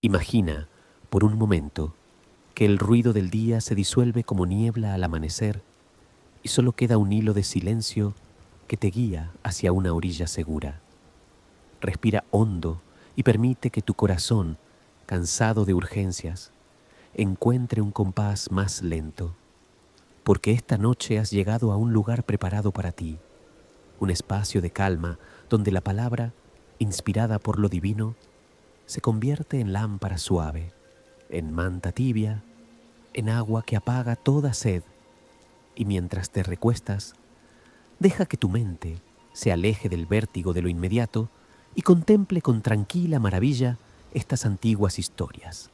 Imagina, por un momento, que el ruido del día se disuelve como niebla al amanecer y solo queda un hilo de silencio que te guía hacia una orilla segura. Respira hondo y permite que tu corazón, cansado de urgencias, encuentre un compás más lento, porque esta noche has llegado a un lugar preparado para ti, un espacio de calma donde la palabra, inspirada por lo divino, se convierte en lámpara suave, en manta tibia, en agua que apaga toda sed, y mientras te recuestas, deja que tu mente se aleje del vértigo de lo inmediato y contemple con tranquila maravilla estas antiguas historias,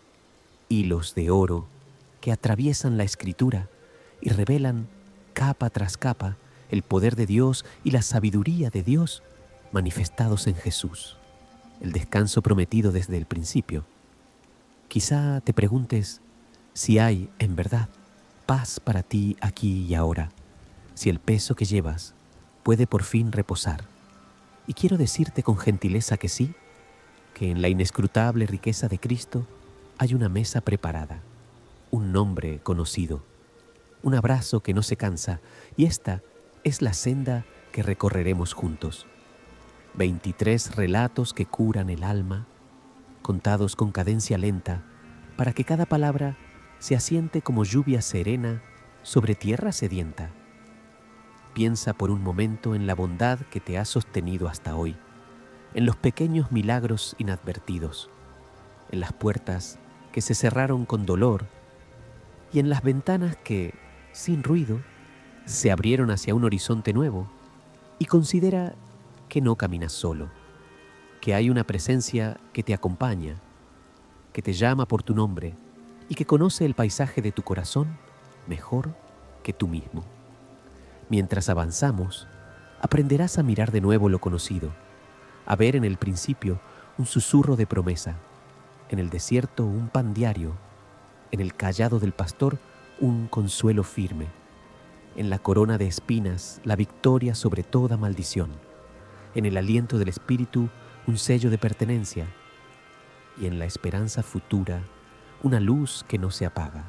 hilos de oro que atraviesan la escritura y revelan capa tras capa el poder de Dios y la sabiduría de Dios manifestados en Jesús, el descanso prometido desde el principio. Quizá te preguntes si hay, en verdad, paz para ti aquí y ahora, si el peso que llevas puede por fin reposar. Y quiero decirte con gentileza que sí, que en la inescrutable riqueza de Cristo hay una mesa preparada, un nombre conocido, un abrazo que no se cansa, y esta es la senda que recorreremos juntos. 23 relatos que curan el alma, contados con cadencia lenta, para que cada palabra se asiente como lluvia serena sobre tierra sedienta. Piensa por un momento en la bondad que te ha sostenido hasta hoy, en los pequeños milagros inadvertidos, en las puertas que se cerraron con dolor y en las ventanas que, sin ruido, se abrieron hacia un horizonte nuevo, y considera que no caminas solo, que hay una presencia que te acompaña, que te llama por tu nombre y que conoce el paisaje de tu corazón mejor que tú mismo. Mientras avanzamos, aprenderás a mirar de nuevo lo conocido, a ver en el principio un susurro de promesa, en el desierto un pan diario, en el cayado del pastor un consuelo firme, en la corona de espinas la victoria sobre toda maldición, en el aliento del Espíritu un sello de pertenencia y en la esperanza futura una luz que no se apaga.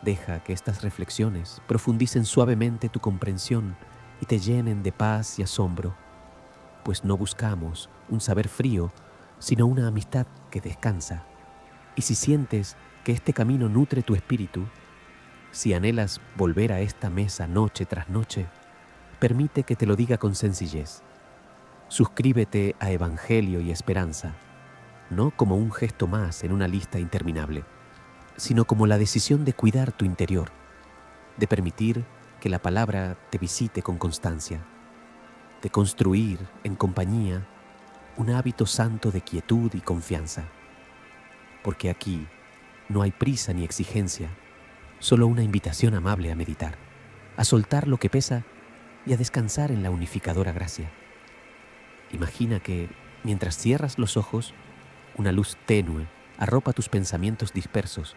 Deja que estas reflexiones profundicen suavemente tu comprensión y te llenen de paz y asombro, pues no buscamos un saber frío, sino una amistad que descansa. Y si sientes que este camino nutre tu espíritu, si anhelas volver a esta mesa noche tras noche, permite que te lo diga con sencillez. Suscríbete a Evangelio y Esperanza, no como un gesto más en una lista interminable, sino como la decisión de cuidar tu interior, de permitir que la palabra te visite con constancia, de construir en compañía un hábito santo de quietud y confianza. Porque aquí no hay prisa ni exigencia, solo una invitación amable a meditar, a soltar lo que pesa y a descansar en la unificadora gracia. Imagina que, mientras cierras los ojos, una luz tenue arropa tus pensamientos dispersos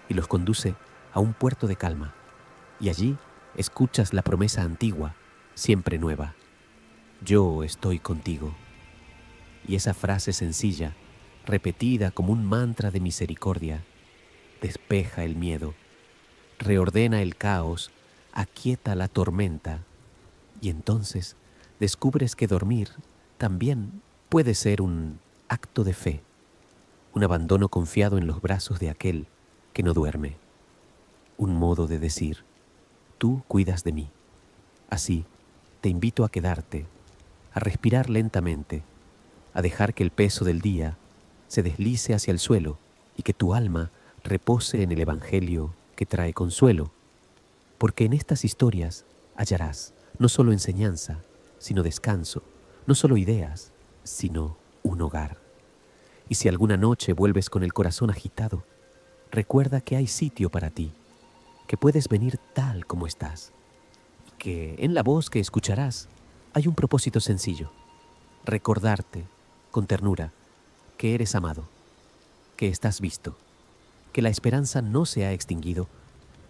y los conduce a un puerto de calma, y allí escuchas la promesa antigua, siempre nueva: yo estoy contigo. Y esa frase sencilla, repetida como un mantra de misericordia, despeja el miedo, reordena el caos, aquieta la tormenta, y entonces descubres que dormir también puede ser un acto de fe, un abandono confiado en los brazos de aquel que no duerme, un modo de decir: tú cuidas de mí. Así, te invito a quedarte, a respirar lentamente, a dejar que el peso del día se deslice hacia el suelo y que tu alma repose en el Evangelio que trae consuelo, porque en estas historias hallarás no solo enseñanza, sino descanso, no solo ideas, sino un hogar. Y si alguna noche vuelves con el corazón agitado, recuerda que hay sitio para ti, que puedes venir tal como estás, y que en la voz que escucharás hay un propósito sencillo: recordarte con ternura que eres amado, que estás visto, que la esperanza no se ha extinguido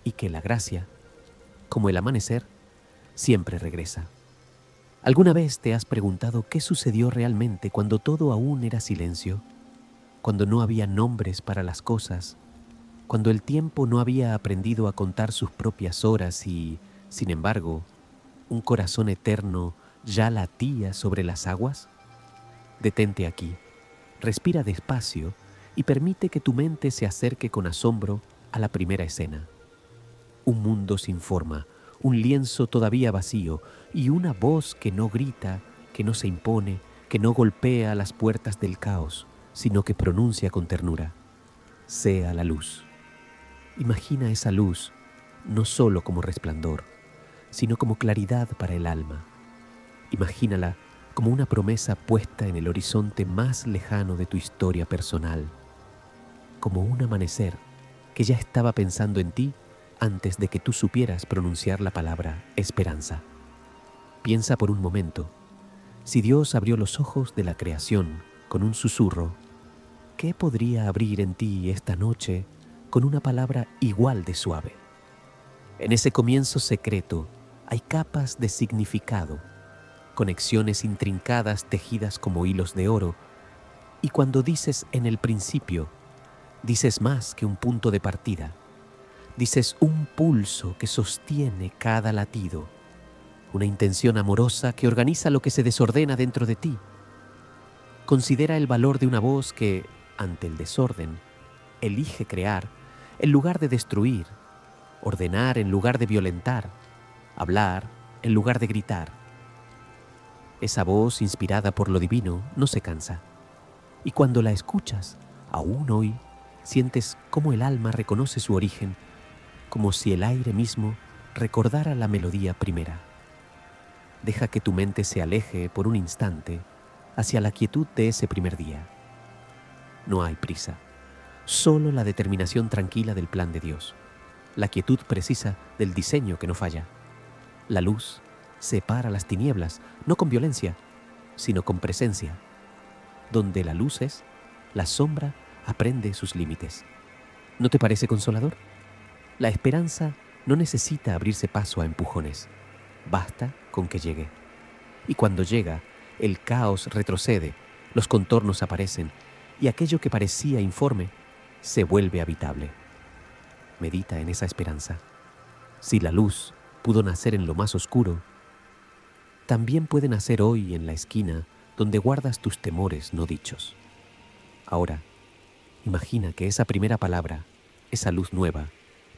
y que la gracia, como el amanecer, siempre regresa. ¿Alguna vez te has preguntado qué sucedió realmente cuando todo aún era silencio? cuando no había nombres para las cosas, cuando el tiempo no había aprendido a contar sus propias horas y, sin embargo, un corazón eterno ya latía sobre las aguas? Detente aquí, respira despacio y permite que tu mente se acerque con asombro a la primera escena. Un mundo sin forma, un lienzo todavía vacío y una voz que no grita, que no se impone, que no golpea las puertas del caos, sino que pronuncia con ternura: sea la luz. Imagina esa luz no solo como resplandor, sino como claridad para el alma. Imagínala como una promesa puesta en el horizonte más lejano de tu historia personal, como un amanecer que ya estaba pensando en ti antes de que tú supieras pronunciar la palabra esperanza. Piensa por un momento, si Dios abrió los ojos de la creación con un susurro, ¿qué podría abrir en ti esta noche con una palabra igual de suave? En ese comienzo secreto hay capas de significado, conexiones intrincadas tejidas como hilos de oro, y cuando dices en el principio, dices más que un punto de partida. Dices un pulso que sostiene cada latido, una intención amorosa que organiza lo que se desordena dentro de ti. Considera el valor de una voz que, ante el desorden, elige crear en lugar de destruir, ordenar en lugar de violentar, hablar en lugar de gritar. Esa voz inspirada por lo divino no se cansa, y cuando la escuchas, aún hoy, sientes cómo el alma reconoce su origen, como si el aire mismo recordara la melodía primera. Deja que tu mente se aleje por un instante hacia la quietud de ese primer día. No hay prisa, solo la determinación tranquila del plan de Dios, la quietud precisa del diseño que no falla. La luz separa las tinieblas, no con violencia, sino con presencia. Donde la luz es, la sombra aprende sus límites. ¿No te parece consolador? La esperanza no necesita abrirse paso a empujones. Basta con que llegue. Y cuando llega, el caos retrocede, los contornos aparecen y aquello que parecía informe se vuelve habitable. Medita en esa esperanza. Si la luz pudo nacer en lo más oscuro, también puede nacer hoy en la esquina donde guardas tus temores no dichos. Ahora, imagina que esa primera palabra, esa luz nueva,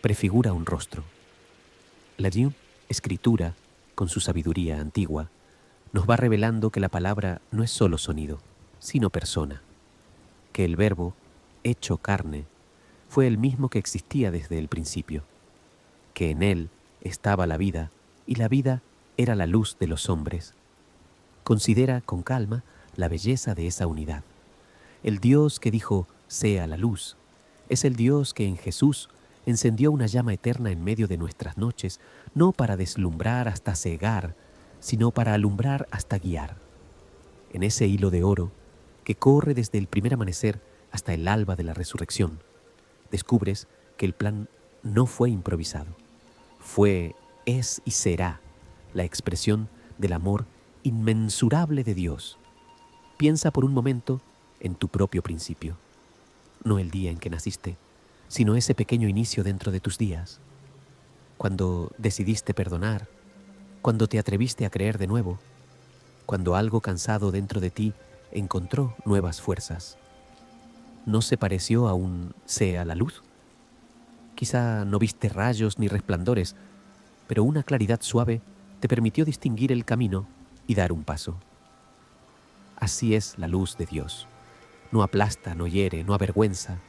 prefigura un rostro. La Dieu, escritura, con su sabiduría antigua, nos va revelando que la palabra no es solo sonido, sino persona, que el verbo, hecho carne, fue el mismo que existía desde el principio, que en él estaba la vida y la vida era la luz de los hombres. Considera con calma la belleza de esa unidad. El Dios que dijo, sea la luz, es el Dios que en Jesús encendió una llama eterna en medio de nuestras noches, no para deslumbrar hasta cegar, sino para alumbrar hasta guiar. En ese hilo de oro que corre desde el primer amanecer hasta el alba de la resurrección, descubres que el plan no fue improvisado. Fue, es y será la expresión del amor inmensurable de Dios. Piensa por un momento en tu propio principio, no el día en que naciste, sino ese pequeño inicio dentro de tus días, cuando decidiste perdonar, cuando te atreviste a creer de nuevo, cuando algo cansado dentro de ti encontró nuevas fuerzas. ¿No se pareció a un sea la luz? Quizá no viste rayos ni resplandores, pero una claridad suave te permitió distinguir el camino y dar un paso. Así es la luz de Dios. No aplasta, no hiere, no avergüenza.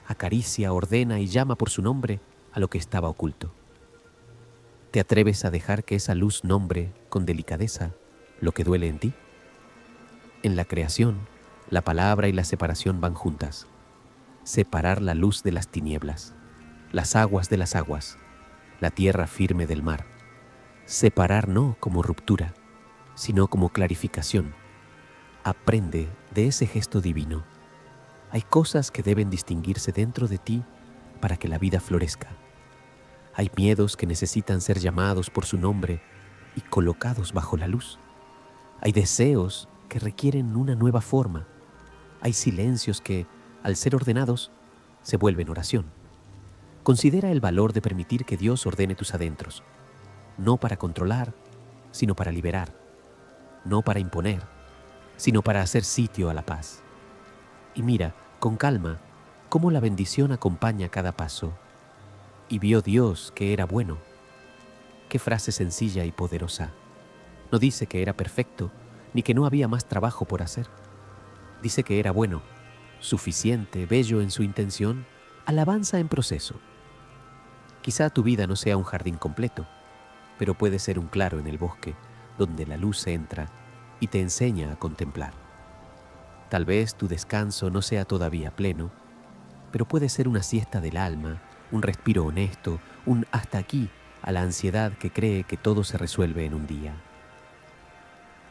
Acaricia, ordena y llama por su nombre a lo que estaba oculto. ¿Te atreves a dejar que esa luz nombre con delicadeza lo que duele en ti? En la creación, la palabra y la separación van juntas. Separar la luz de las tinieblas, las aguas de las aguas, la tierra firme del mar. Separar no como ruptura, sino como clarificación. Aprende de ese gesto divino. Hay cosas que deben distinguirse dentro de ti para que la vida florezca. Hay miedos que necesitan ser llamados por su nombre y colocados bajo la luz. Hay deseos que requieren una nueva forma. Hay silencios que, al ser ordenados, se vuelven oración. Considera el valor de permitir que Dios ordene tus adentros, no para controlar, sino para liberar, no para imponer, sino para hacer sitio a la paz. Y mira, con calma, cómo la bendición acompaña cada paso. Y vio Dios que era bueno. Qué frase sencilla y poderosa. No dice que era perfecto, ni que no había más trabajo por hacer. Dice que era bueno, suficiente, bello en su intención, alabanza en proceso. Quizá tu vida no sea un jardín completo, pero puede ser un claro en el bosque, donde la luz entra y te enseña a contemplar. Tal vez tu descanso no sea todavía pleno, pero puede ser una siesta del alma, un respiro honesto, un hasta aquí a la ansiedad que cree que todo se resuelve en un día.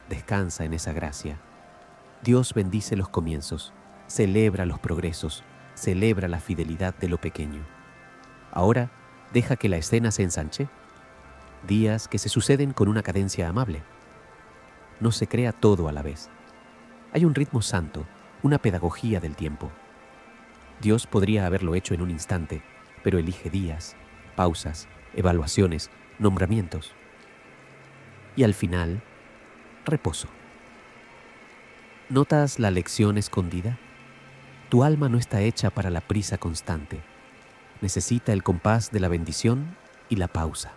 Descansa en esa gracia. Dios bendice los comienzos, celebra los progresos, celebra la fidelidad de lo pequeño. Ahora, deja que la escena se ensanche. Días que se suceden con una cadencia amable. No se crea todo a la vez. Hay un ritmo santo, una pedagogía del tiempo. Dios podría haberlo hecho en un instante, pero elige días, pausas, evaluaciones, nombramientos. Y al final, reposo. ¿Notas la lección escondida? Tu alma no está hecha para la prisa constante. Necesita el compás de la bendición y la pausa.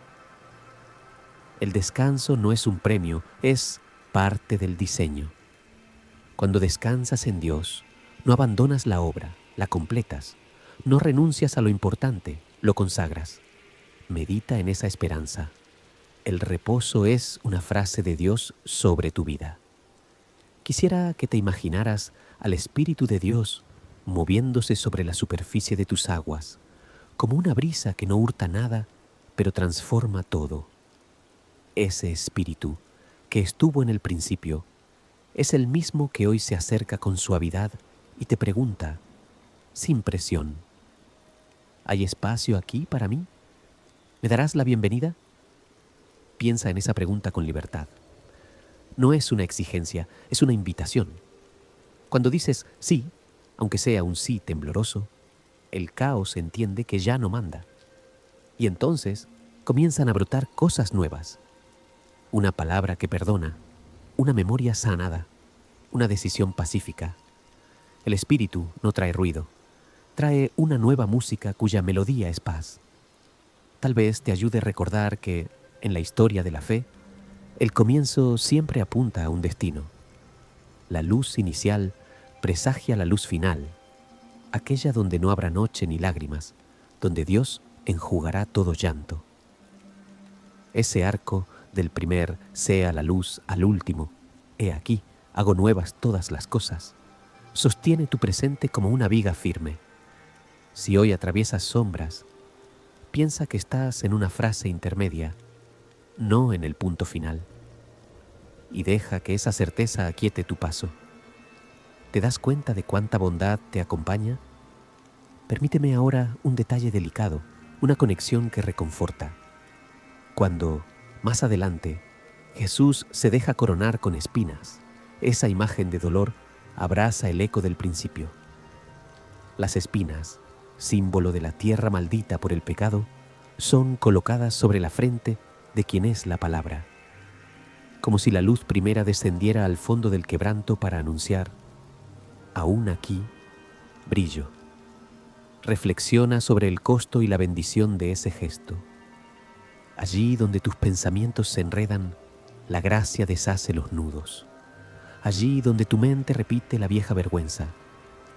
El descanso no es un premio, es parte del diseño. Cuando descansas en Dios, no abandonas la obra, la completas. No renuncias a lo importante, lo consagras. Medita en esa esperanza. El reposo es una frase de Dios sobre tu vida. Quisiera que te imaginaras al Espíritu de Dios moviéndose sobre la superficie de tus aguas, como una brisa que no hurta nada, pero transforma todo. Ese Espíritu que estuvo en el principio es el mismo que hoy se acerca con suavidad y te pregunta, sin presión, ¿hay espacio aquí para mí? ¿Me darás la bienvenida? Piensa en esa pregunta con libertad. No es una exigencia, es una invitación. Cuando dices sí, aunque sea un sí tembloroso, el caos entiende que ya no manda. Y entonces comienzan a brotar cosas nuevas. Una palabra que perdona, una memoria sanada, una decisión pacífica. El espíritu no trae ruido, trae una nueva música cuya melodía es paz. Tal vez te ayude a recordar que, en la historia de la fe, el comienzo siempre apunta a un destino. La luz inicial presagia la luz final, aquella donde no habrá noche ni lágrimas, donde Dios enjugará todo llanto. Ese arco del primer sea la luz al último, he aquí, hago nuevas todas las cosas, sostiene tu presente como una viga firme. Si hoy atraviesas sombras, piensa que estás en una frase intermedia, no en el punto final. Y deja que esa certeza aquiete tu paso. ¿Te das cuenta de cuánta bondad te acompaña? Permíteme ahora un detalle delicado, una conexión que reconforta. Cuando, más adelante, Jesús se deja coronar con espinas, esa imagen de dolor abraza el eco del principio. Las espinas, símbolo de la tierra maldita por el pecado, son colocadas sobre la frente de quien es la palabra, como si la luz primera descendiera al fondo del quebranto para anunciar, aún aquí, brillo. Reflexiona sobre el costo y la bendición de ese gesto. Allí donde tus pensamientos se enredan, la gracia deshace los nudos. Allí donde tu mente repite la vieja vergüenza,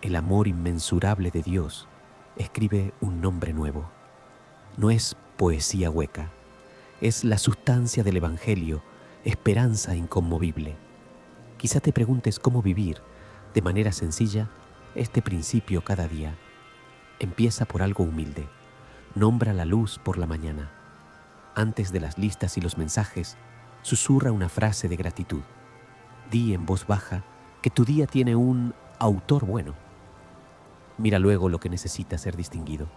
el amor inmensurable de Dios escribe un nombre nuevo. No es poesía hueca, es la sustancia del Evangelio, esperanza inconmovible. Quizá te preguntes cómo vivir, de manera sencilla, este principio cada día. Empieza por algo humilde. Nombra la luz por la mañana. Antes de las listas y los mensajes, susurra una frase de gratitud. Di en voz baja que tu día tiene un autor bueno. Mira luego lo que necesita ser distinguido.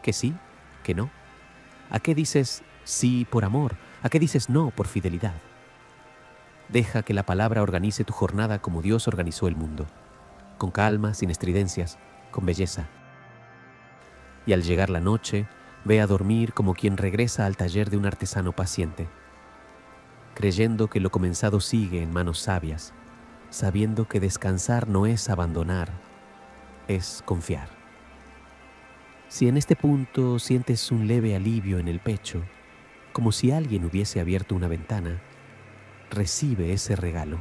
¿Que sí? ¿Que no? ¿A qué dices sí por amor? ¿A qué dices no por fidelidad? Deja que la palabra organice tu jornada como Dios organizó el mundo. Con calma, sin estridencias, con belleza. Y al llegar la noche, ve a dormir como quien regresa al taller de un artesano paciente, creyendo que lo comenzado sigue en manos sabias, sabiendo que descansar no es abandonar, es confiar. Si en este punto sientes un leve alivio en el pecho, como si alguien hubiese abierto una ventana, recibe ese regalo.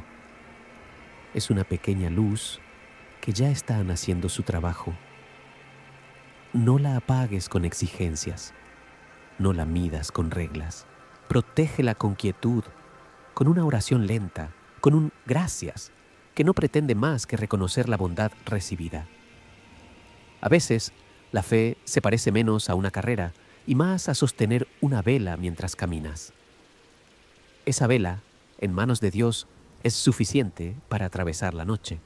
Es una pequeña luz que ya está haciendo su trabajo. No la apagues con exigencias, no la midas con reglas. Protégela con quietud, con una oración lenta, con un gracias, que no pretende más que reconocer la bondad recibida. A veces, la fe se parece menos a una carrera y más a sostener una vela mientras caminas. Esa vela, en manos de Dios, es suficiente para atravesar la noche.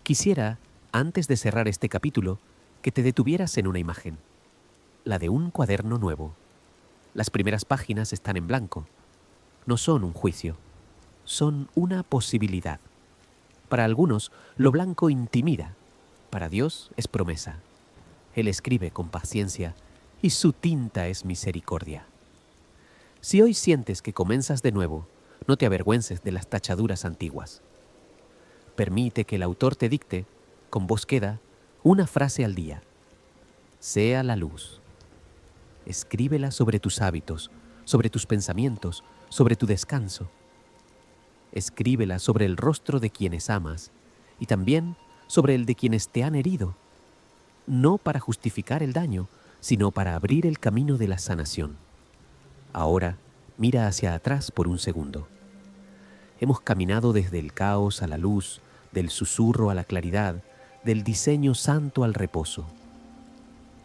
Quisiera, antes de cerrar este capítulo, que te detuvieras en una imagen, la de un cuaderno nuevo. Las primeras páginas están en blanco. No son un juicio, son una posibilidad. Para algunos, lo blanco intimida. Para Dios es promesa. Él escribe con paciencia y su tinta es misericordia. Si hoy sientes que comenzas de nuevo, no te avergüences de las tachaduras antiguas. Permite que el autor te dicte, con voz queda, una frase al día. Sea la luz. Escríbela sobre tus hábitos, sobre tus pensamientos, sobre tu descanso. Escríbela sobre el rostro de quienes amas y también sobre el de quienes te han herido, no para justificar el daño, sino para abrir el camino de la sanación. Ahora, mira hacia atrás por un segundo. Hemos caminado desde el caos a la luz, del susurro a la claridad, del diseño santo al reposo.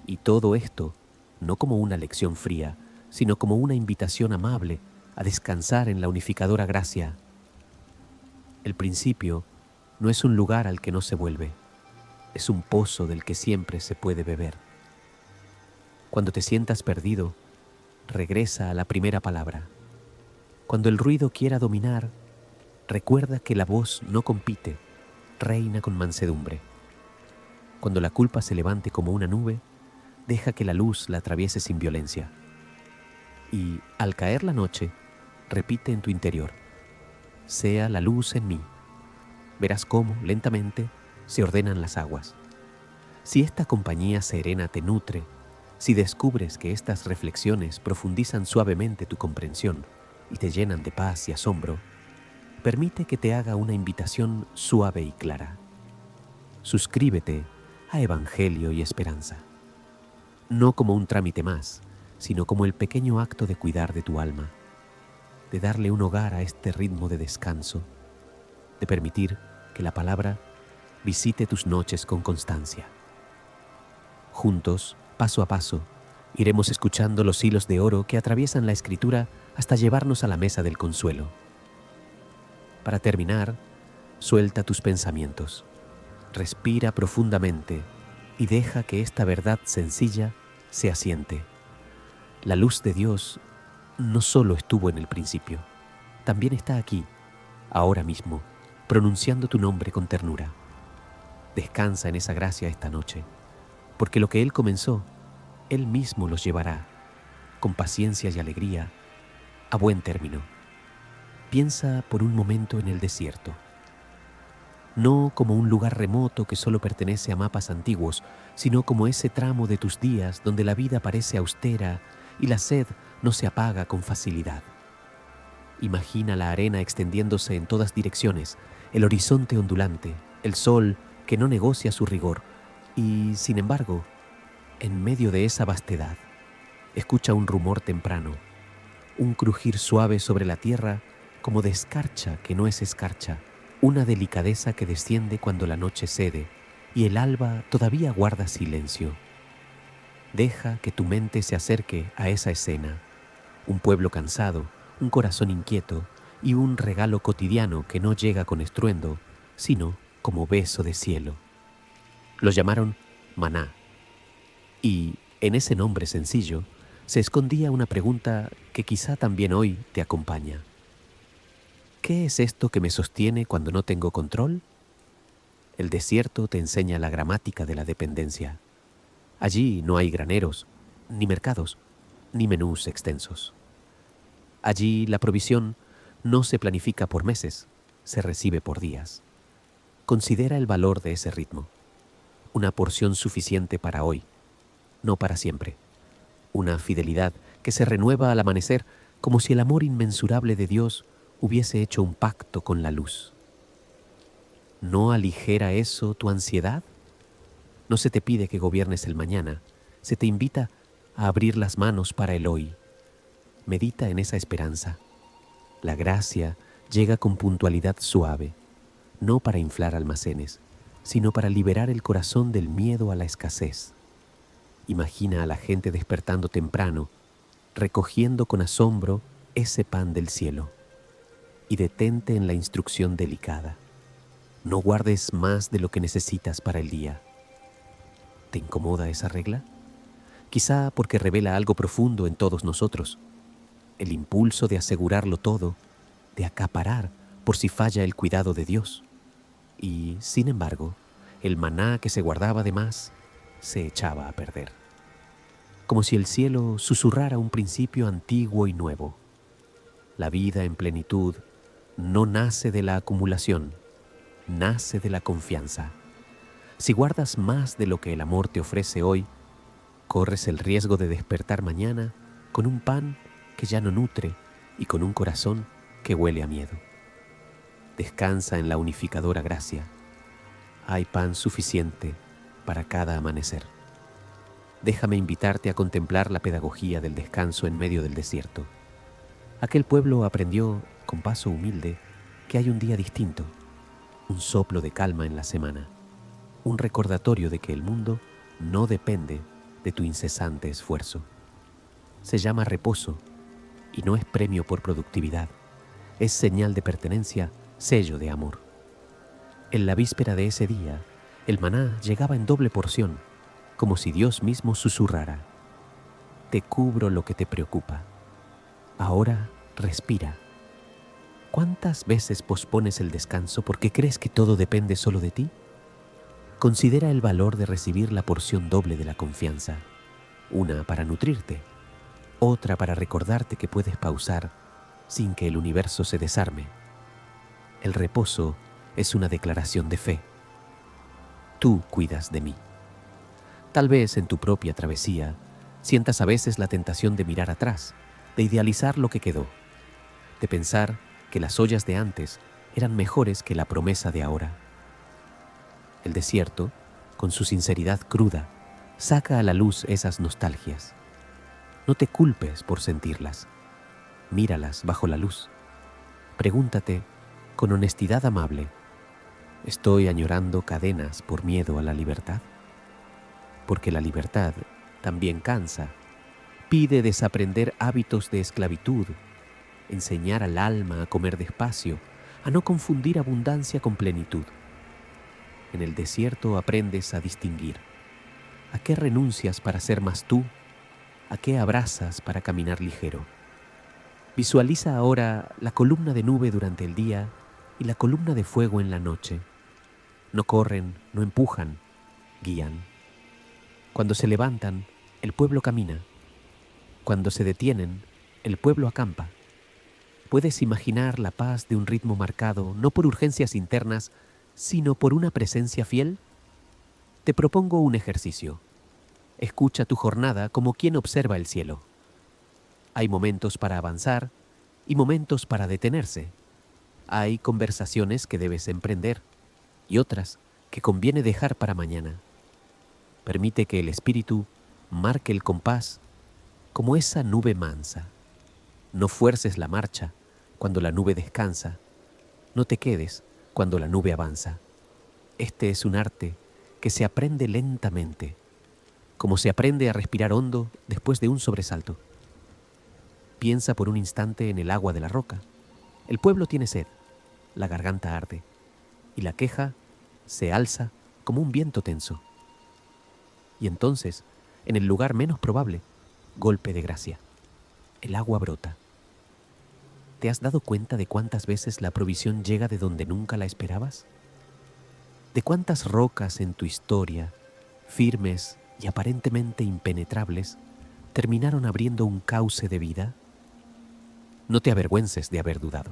Y todo esto, no como una lección fría, sino como una invitación amable a descansar en la unificadora gracia. El principio no es un lugar al que no se vuelve, es un pozo del que siempre se puede beber. Cuando te sientas perdido, regresa a la primera palabra. Cuando el ruido quiera dominar, recuerda que la voz no compite, reina con mansedumbre. Cuando la culpa se levante como una nube, deja que la luz la atraviese sin violencia. Y, al caer la noche, repite en tu interior: sea la luz en mí. Verás cómo, lentamente, se ordenan las aguas. Si esta compañía serena te nutre, si descubres que estas reflexiones profundizan suavemente tu comprensión y te llenan de paz y asombro, permite que te haga una invitación suave y clara. Suscríbete a Evangelio y Esperanza. No como un trámite más, sino como el pequeño acto de cuidar de tu alma, de darle un hogar a este ritmo de descanso, de permitir que la palabra visite tus noches con constancia. Juntos, paso a paso, iremos escuchando los hilos de oro que atraviesan la Escritura hasta llevarnos a la mesa del consuelo. Para terminar, suelta tus pensamientos, respira profundamente y deja que esta verdad sencilla se asiente. La luz de Dios no solo estuvo en el principio, también está aquí, ahora mismo, pronunciando tu nombre con ternura. Descansa en esa gracia esta noche, porque lo que Él comenzó, Él mismo los llevará, con paciencia y alegría, a buen término. Piensa por un momento en el desierto, no como un lugar remoto que solo pertenece a mapas antiguos, sino como ese tramo de tus días donde la vida parece austera y la sed no se apaga con facilidad. Imagina la arena extendiéndose en todas direcciones, el horizonte ondulante, el sol que no negocia su rigor, y, sin embargo, en medio de esa vastedad, escucha un rumor temprano, un crujir suave sobre la tierra como de escarcha que no es escarcha, una delicadeza que desciende cuando la noche cede y el alba todavía guarda silencio. Deja que tu mente se acerque a esa escena, un pueblo cansado, un corazón inquieto y un regalo cotidiano que no llega con estruendo, sino como beso de cielo. Los llamaron maná, y en ese nombre sencillo se escondía una pregunta que quizá también hoy te acompaña. ¿Qué es esto que me sostiene cuando no tengo control? El desierto te enseña la gramática de la dependencia. Allí no hay graneros, ni mercados, ni menús extensos. Allí la provisión no se planifica por meses, se recibe por días. Considera el valor de ese ritmo. Una porción suficiente para hoy, no para siempre. Una fidelidad que se renueva al amanecer como si el amor inmensurable de Dios hubiese hecho un pacto con la luz. ¿No aligera eso tu ansiedad? No se te pide que gobiernes el mañana, se te invita a abrir las manos para el hoy. Medita en esa esperanza. La gracia llega con puntualidad suave, no para inflar almacenes, sino para liberar el corazón del miedo a la escasez. Imagina a la gente despertando temprano, recogiendo con asombro ese pan del cielo, y detente en la instrucción delicada. No guardes más de lo que necesitas para el día. ¿Te incomoda esa regla? Quizá porque revela algo profundo en todos nosotros, el impulso de asegurarlo todo, de acaparar por si falla el cuidado de Dios. Y, sin embargo, el maná que se guardaba de más se echaba a perder. Como si el cielo susurrara un principio antiguo y nuevo. La vida en plenitud no nace de la acumulación, nace de la confianza. Si guardas más de lo que el amor te ofrece hoy, corres el riesgo de despertar mañana con un pan que ya no nutre y con un corazón que huele a miedo. Descansa en la unificadora gracia. Hay pan suficiente para cada amanecer. Déjame invitarte a contemplar la pedagogía del descanso en medio del desierto. Aquel pueblo aprendió, con paso humilde, que hay un día distinto, un soplo de calma en la semana, un recordatorio de que el mundo no depende de tu incesante esfuerzo. Se llama reposo y no es premio por productividad, es señal de pertenencia, sello de amor. En la víspera de ese día, el maná llegaba en doble porción, como si Dios mismo susurrara: te cubro lo que te preocupa. Ahora respira. ¿Cuántas veces pospones el descanso porque crees que todo depende solo de ti? Considera el valor de recibir la porción doble de la confianza, una para nutrirte, otra para recordarte que puedes pausar sin que el universo se desarme. El reposo es una declaración de fe. Tú cuidas de mí. Tal vez en tu propia travesía sientas a veces la tentación de mirar atrás, de idealizar lo que quedó, de pensar que las ollas de antes eran mejores que la promesa de ahora. El desierto, con su sinceridad cruda, saca a la luz esas nostalgias. No te culpes por sentirlas. Míralas bajo la luz. Pregúntate, con honestidad amable, ¿estoy añorando cadenas por miedo a la libertad? Porque la libertad también cansa. Pide desaprender hábitos de esclavitud, enseñar al alma a comer despacio, a no confundir abundancia con plenitud. En el desierto aprendes a distinguir. ¿A qué renuncias para ser más tú? ¿A qué abrazas para caminar ligero? Visualiza ahora la columna de nube durante el día y la columna de fuego en la noche. No corren, no empujan, guían. Cuando se levantan, el pueblo camina. Cuando se detienen, el pueblo acampa. ¿Puedes imaginar la paz de un ritmo marcado no por urgencias internas, sino por una presencia fiel? Te propongo un ejercicio. Escucha tu jornada como quien observa el cielo. Hay momentos para avanzar y momentos para detenerse. Hay conversaciones que debes emprender y otras que conviene dejar para mañana. Permite que el espíritu marque el compás como esa nube mansa. No fuerces la marcha cuando la nube descansa. No te quedes cuando la nube avanza. Este es un arte que se aprende lentamente, como se aprende a respirar hondo después de un sobresalto. Piensa por un instante en el agua de la roca. El pueblo tiene sed, la garganta arde, y la queja se alza como un viento tenso. Y entonces, en el lugar menos probable, golpe de gracia. El agua brota. ¿Te has dado cuenta de cuántas veces la provisión llega de donde nunca la esperabas? ¿De cuántas rocas en tu historia, firmes y aparentemente impenetrables, terminaron abriendo un cauce de vida? No te avergüences de haber dudado.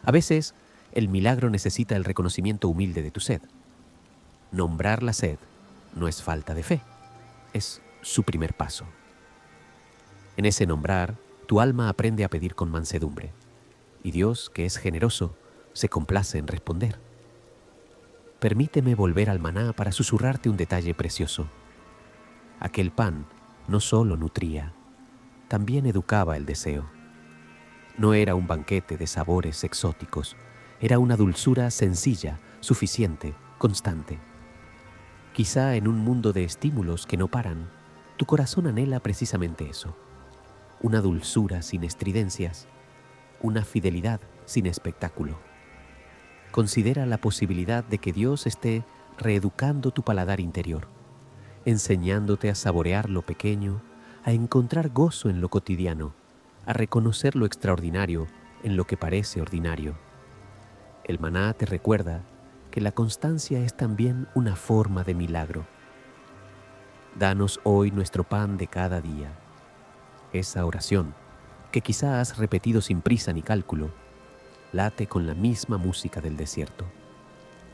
A veces, el milagro necesita el reconocimiento humilde de tu sed. Nombrar la sed no es falta de fe, es su primer paso. En ese nombrar, tu alma aprende a pedir con mansedumbre, y Dios, que es generoso, se complace en responder. Permíteme volver al maná para susurrarte un detalle precioso. Aquel pan no solo nutría, también educaba el deseo. No era un banquete de sabores exóticos, era una dulzura sencilla, suficiente, constante. Quizá en un mundo de estímulos que no paran, tu corazón anhela precisamente eso. Una dulzura sin estridencias, una fidelidad sin espectáculo. Considera la posibilidad de que Dios esté reeducando tu paladar interior, enseñándote a saborear lo pequeño, a encontrar gozo en lo cotidiano, a reconocer lo extraordinario en lo que parece ordinario. El maná te recuerda que la constancia es también una forma de milagro. Danos hoy nuestro pan de cada día. Esa oración, que quizá has repetido sin prisa ni cálculo, late con la misma música del desierto.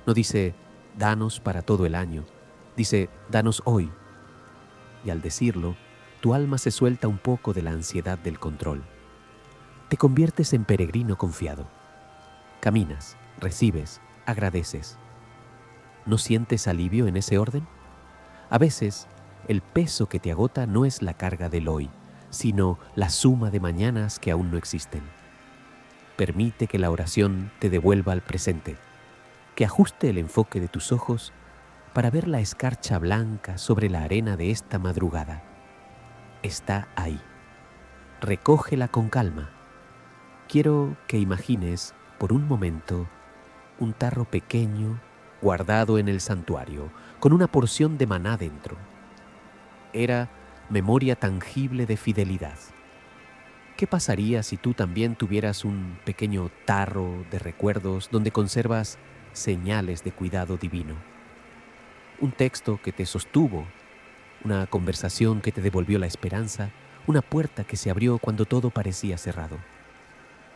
No dice, danos para todo el año, dice, danos hoy. Y al decirlo, tu alma se suelta un poco de la ansiedad del control. Te conviertes en peregrino confiado. Caminas, recibes, agradeces. ¿No sientes alivio en ese orden? A veces, el peso que te agota no es la carga del hoy, sino la suma de mañanas que aún no existen. Permite que la oración te devuelva al presente, que ajuste el enfoque de tus ojos para ver la escarcha blanca sobre la arena de esta madrugada. Está ahí. Recógela con calma. Quiero que imagines, por un momento, un tarro pequeño guardado en el santuario, con una porción de maná dentro. Era memoria tangible de fidelidad. ¿Qué pasaría si tú también tuvieras un pequeño tarro de recuerdos donde conservas señales de cuidado divino? Un texto que te sostuvo, una conversación que te devolvió la esperanza, una puerta que se abrió cuando todo parecía cerrado.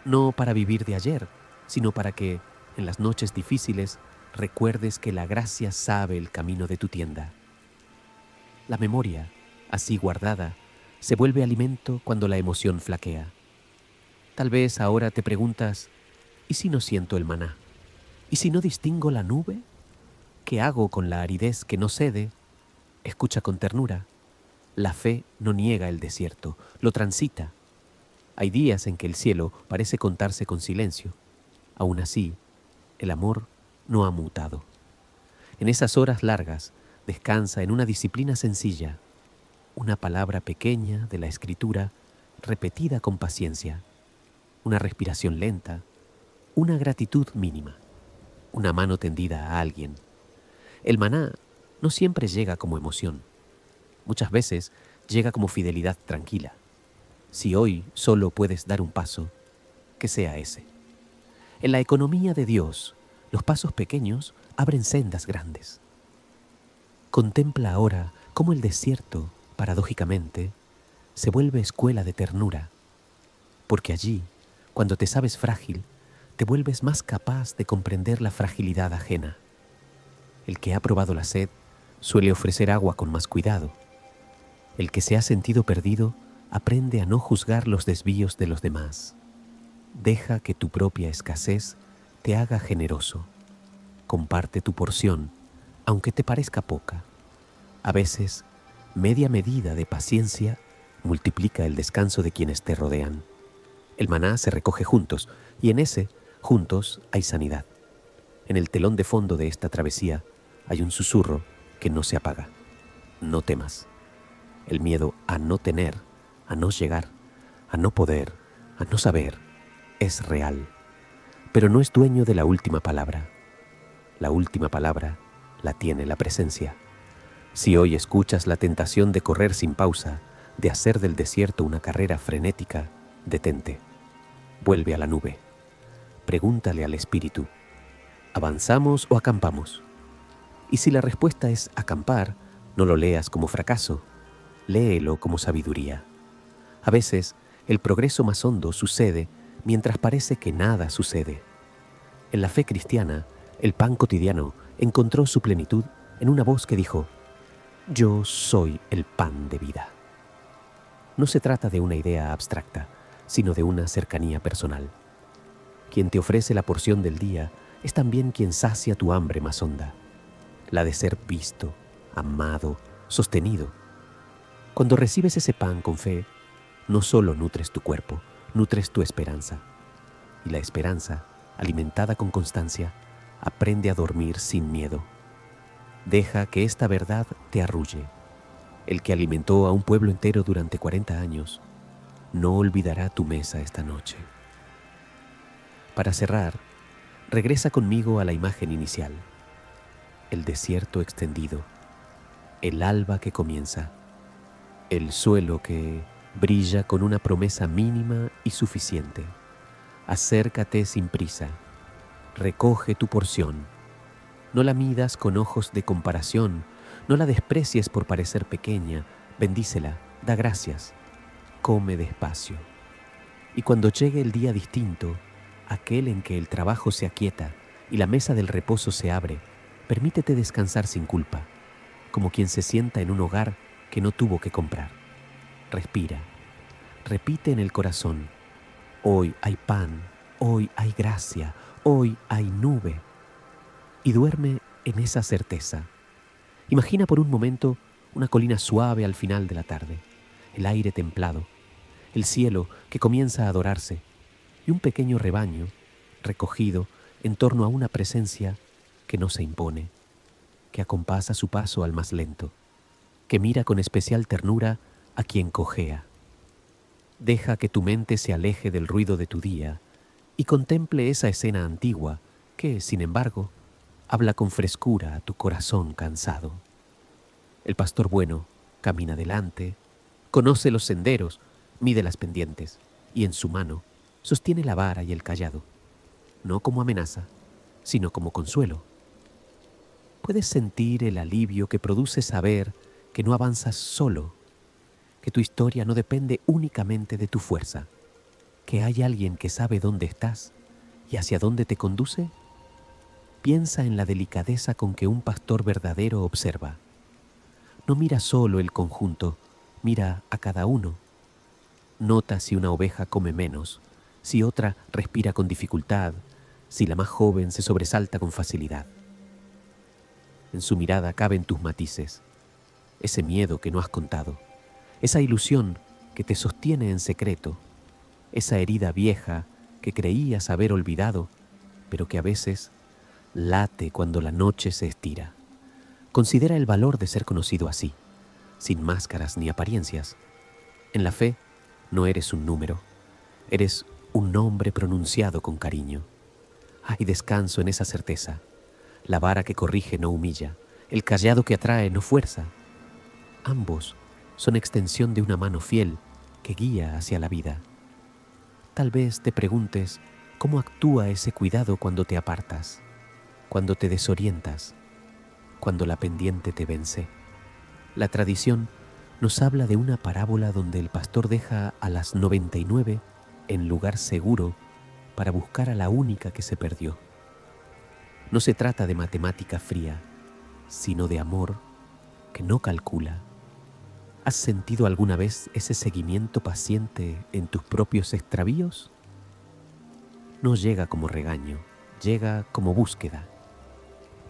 No para vivir de ayer, sino para que, en las noches difíciles, recuerdes que la gracia sabe el camino de tu tienda. La memoria, así guardada, se vuelve alimento cuando la emoción flaquea. Tal vez ahora te preguntas, ¿y si no siento el maná? ¿Y si no distingo la nube? ¿Qué hago con la aridez que no cede? Escucha con ternura. La fe no niega el desierto, lo transita. Hay días en que el cielo parece contarse con silencio. Aún así, el amor no ha mutado. En esas horas largas, descansa en una disciplina sencilla, una palabra pequeña de la escritura repetida con paciencia, una respiración lenta, una gratitud mínima, una mano tendida a alguien. El maná no siempre llega como emoción. Muchas veces llega como fidelidad tranquila. Si hoy solo puedes dar un paso, que sea ese. En la economía de Dios, los pasos pequeños abren sendas grandes. Contempla ahora cómo el desierto, paradójicamente, se vuelve escuela de ternura, porque allí, cuando te sabes frágil, te vuelves más capaz de comprender la fragilidad ajena. El que ha probado la sed suele ofrecer agua con más cuidado. El que se ha sentido perdido aprende a no juzgar los desvíos de los demás. Deja que tu propia escasez te haga generoso. Comparte tu porción, aunque te parezca poca. A veces, media medida de paciencia multiplica el descanso de quienes te rodean. El maná se recoge juntos, y en ese, juntos, hay sanidad. En el telón de fondo de esta travesía hay un susurro que no se apaga. No temas. El miedo a no tener, a no llegar, a no poder, a no saber, es real, pero no es dueño de la última palabra. La última palabra la tiene la presencia. Si hoy escuchas la tentación de correr sin pausa, de hacer del desierto una carrera frenética, detente. Vuelve a la nube. Pregúntale al Espíritu, ¿avanzamos o acampamos? Y si la respuesta es acampar, no lo leas como fracaso, léelo como sabiduría. A veces, el progreso más hondo sucede mientras parece que nada sucede. En la fe cristiana, el pan cotidiano encontró su plenitud en una voz que dijo: Yo soy el pan de vida. No se trata de una idea abstracta, sino de una cercanía personal. Quien te ofrece la porción del día es también quien sacia tu hambre más honda, la de ser visto, amado, sostenido. Cuando recibes ese pan con fe, no solo nutres tu cuerpo, nutres tu esperanza. Y la esperanza, alimentada con constancia, aprende a dormir sin miedo. Deja que esta verdad te arrulle. El que alimentó a un pueblo entero durante 40 años, no olvidará tu mesa esta noche. Para cerrar, regresa conmigo a la imagen inicial. El desierto extendido, el alba que comienza, el suelo que brilla con una promesa mínima y suficiente. Acércate sin prisa, recoge tu porción. No la midas con ojos de comparación, no la desprecies por parecer pequeña, bendícela, da gracias, come despacio. Y cuando llegue el día distinto, aquel en que el trabajo se aquieta y la mesa del reposo se abre, permítete descansar sin culpa, como quien se sienta en un hogar que no tuvo que comprar. Respira, repite en el corazón: hoy hay pan, hoy hay gracia, hoy hay nube. Y duerme en esa certeza. Imagina por un momento una colina suave al final de la tarde, el aire templado, el cielo que comienza a adorarse y un pequeño rebaño recogido en torno a una presencia que no se impone, que acompasa su paso al más lento, que mira con especial ternura a quien cojea. Deja que tu mente se aleje del ruido de tu día y contemple esa escena antigua que, sin embargo, habla con frescura a tu corazón cansado. El pastor bueno camina delante, conoce los senderos, mide las pendientes y en su mano sostiene la vara y el cayado, no como amenaza, sino como consuelo. Puedes sentir el alivio que produce saber que no avanzas solo, que tu historia no depende únicamente de tu fuerza, que hay alguien que sabe dónde estás y hacia dónde te conduce. Piensa en la delicadeza con que un pastor verdadero observa. No mira solo el conjunto, mira a cada uno. Nota si una oveja come menos, si otra respira con dificultad, si la más joven se sobresalta con facilidad. En su mirada caben tus matices, ese miedo que no has contado, esa ilusión que te sostiene en secreto, esa herida vieja que creías haber olvidado, pero que a veces late cuando la noche se estira. Considera el valor de ser conocido así, sin máscaras ni apariencias. En la fe no eres un número, eres un nombre pronunciado con cariño. Hay descanso en esa certeza. La vara que corrige no humilla, el cayado que atrae no fuerza. Ambos son extensión de una mano fiel que guía hacia la vida. Tal vez te preguntes cómo actúa ese cuidado cuando te apartas, cuando te desorientas, cuando la pendiente te vence. La tradición nos habla de una parábola donde el pastor deja a las 99 en lugar seguro para buscar a la única que se perdió. No se trata de matemática fría, sino de amor que no calcula. ¿Has sentido alguna vez ese seguimiento paciente en tus propios extravíos? No llega como regaño, llega como búsqueda.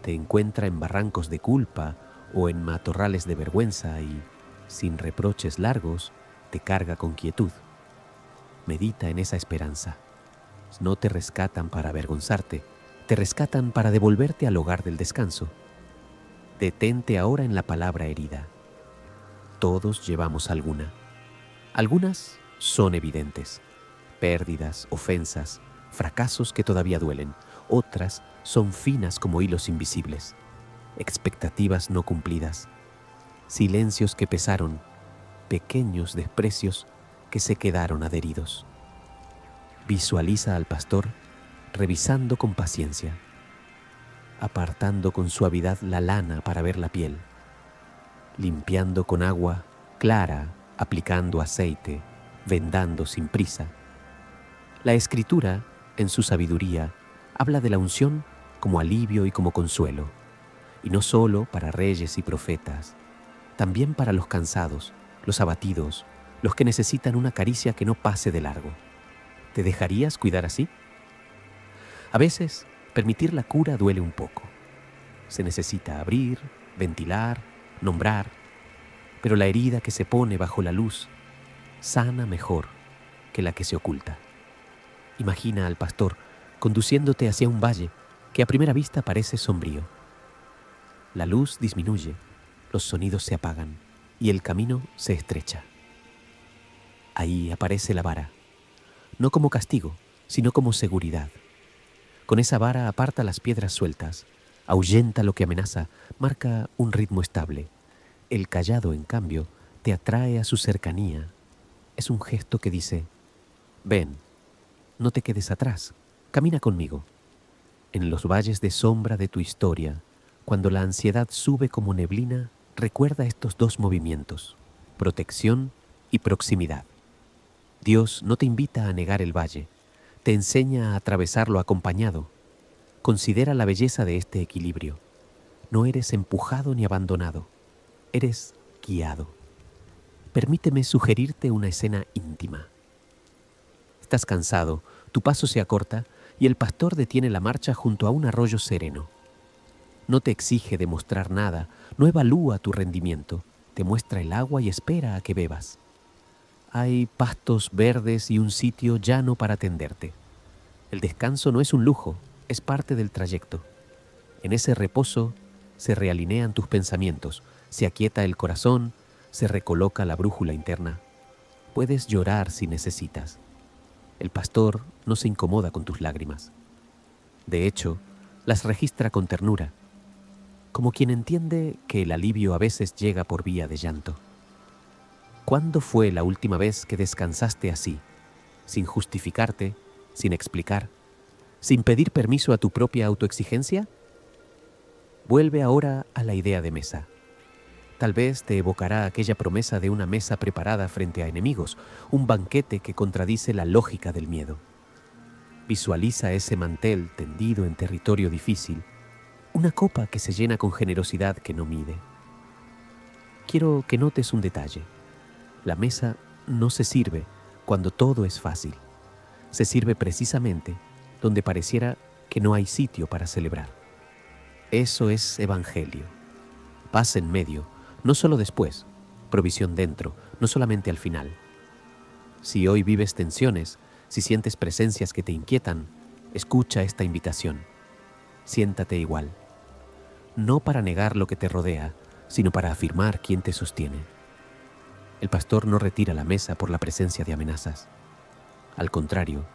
Te encuentra en barrancos de culpa o en matorrales de vergüenza y, sin reproches largos, te carga con quietud. Medita en esa esperanza. No te rescatan para avergonzarte, te rescatan para devolverte al hogar del descanso. Detente ahora en la palabra herida. Todos llevamos alguna. Algunas son evidentes: pérdidas, ofensas, fracasos que todavía duelen. Otras son finas como hilos invisibles, expectativas no cumplidas, silencios que pesaron, pequeños desprecios que se quedaron adheridos. Visualiza al pastor revisando con paciencia. apartando con suavidad la lana para ver la piel, limpiando con agua clara, aplicando aceite, vendando sin prisa. La Escritura, en su sabiduría, habla de la unción como alivio y como consuelo, y no solo para reyes y profetas, también para los cansados, los abatidos, los que necesitan una caricia que no pase de largo. ¿Te dejarías cuidar así? A veces, permitir la cura duele un poco. Se necesita abrir, ventilar, nombrar, pero la herida que se pone bajo la luz sana mejor que la que se oculta. Imagina al pastor conduciéndote hacia un valle que a primera vista parece sombrío. La luz disminuye, los sonidos se apagan y el camino se estrecha. Ahí aparece la vara, no como castigo, sino como seguridad. Con esa vara aparta las piedras sueltas, ahuyenta lo que amenaza, marca un ritmo estable. El cayado, en cambio, te atrae a su cercanía. Es un gesto que dice: ven, no te quedes atrás, camina conmigo. En los valles de sombra de tu historia, cuando la ansiedad sube como neblina, recuerda estos dos movimientos: protección y proximidad. Dios no te invita a negar el valle, te enseña a atravesarlo acompañado. Considera la belleza de este equilibrio. No eres empujado ni abandonado, eres guiado. Permíteme sugerirte una escena íntima. Estás cansado, tu paso se acorta y el pastor detiene la marcha junto a un arroyo sereno. No te exige demostrar nada, no evalúa tu rendimiento, te muestra el agua y espera a que bebas. Hay pastos verdes y un sitio llano para atenderte. El descanso no es un lujo, es parte del trayecto. En ese reposo se realinean tus pensamientos, se aquieta el corazón, se recoloca la brújula interna. Puedes llorar si necesitas. El pastor no se incomoda con tus lágrimas. De hecho, las registra con ternura, como quien entiende que el alivio a veces llega por vía de llanto. ¿Cuándo fue la última vez que descansaste así, sin justificarte, sin explicar, sin pedir permiso a tu propia autoexigencia? Vuelve ahora a la idea de mesa. Tal vez te evocará aquella promesa de una mesa preparada frente a enemigos, un banquete que contradice la lógica del miedo. Visualiza ese mantel tendido en territorio difícil, una copa que se llena con generosidad que no mide. Quiero que notes un detalle. La mesa no se sirve cuando todo es fácil. Se sirve precisamente donde pareciera que no hay sitio para celebrar. Eso es evangelio. Paz en medio, no solo después, provisión dentro, no solamente al final. Si hoy vives tensiones, si sientes presencias que te inquietan, escucha esta invitación. Siéntate igual. No para negar lo que te rodea, sino para afirmar quién te sostiene. El pastor no retira la mesa por la presencia de amenazas. Al contrario,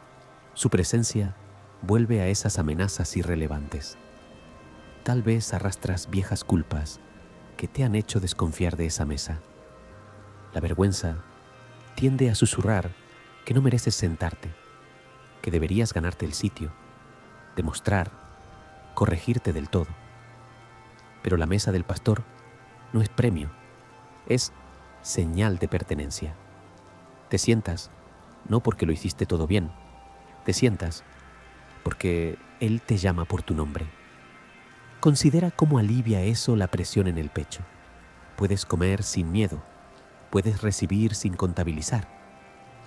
su presencia vuelve a esas amenazas irrelevantes. Tal vez arrastras viejas culpas que te han hecho desconfiar de esa mesa. La vergüenza tiende a susurrar que no mereces sentarte, que deberías ganarte el sitio, demostrar, corregirte del todo. Pero la mesa del pastor no es premio, es señal de pertenencia. Te sientas no porque lo hiciste todo bien, te sientas porque Él te llama por tu nombre. Considera cómo alivia eso la presión en el pecho. Puedes comer sin miedo, puedes recibir sin contabilizar,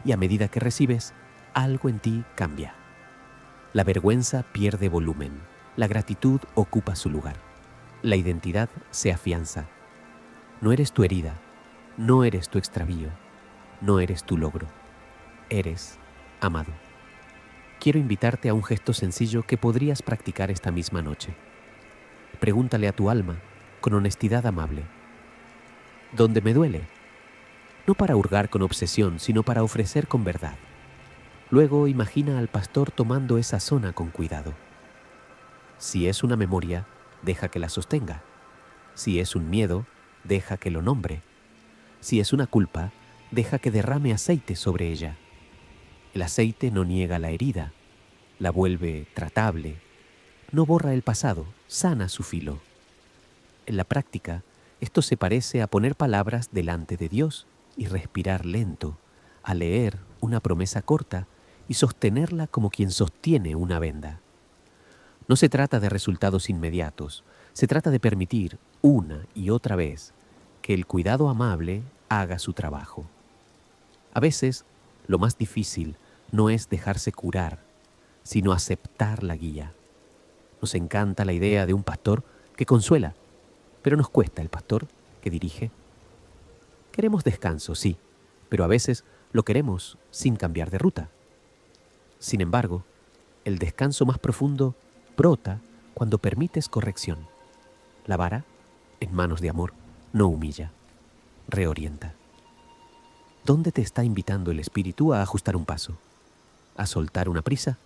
y a medida que recibes, algo en ti cambia. La vergüenza pierde volumen, la gratitud ocupa su lugar, la identidad se afianza. No eres tu herida, no eres tu extravío, no eres tu logro, eres amado. Quiero invitarte a un gesto sencillo que podrías practicar esta misma noche. Pregúntale a tu alma, con honestidad amable: ¿dónde me duele? No para hurgar con obsesión, sino para ofrecer con verdad. Luego imagina al pastor tomando esa zona con cuidado. Si es una memoria, deja que la sostenga. Si es un miedo, deja que lo nombre. Si es una culpa, deja que derrame aceite sobre ella. El aceite no niega la herida, la vuelve tratable, no borra el pasado, sana su filo. En la práctica, esto se parece a poner palabras delante de Dios y respirar lento, a leer una promesa corta y sostenerla como quien sostiene una venda. No se trata de resultados inmediatos, se trata de permitir una y otra vez que el cuidado amable haga su trabajo. A veces, lo más difícil no es dejarse curar, sino aceptar la guía. Nos encanta la idea de un pastor que consuela, pero nos cuesta el pastor que dirige. Queremos descanso, sí, pero a veces lo queremos sin cambiar de ruta. Sin embargo, el descanso más profundo brota cuando permites corrección. La vara, en manos de amor, no humilla, reorienta. ¿Dónde te está invitando el espíritu a ajustar un paso? ¿A soltar una prisa?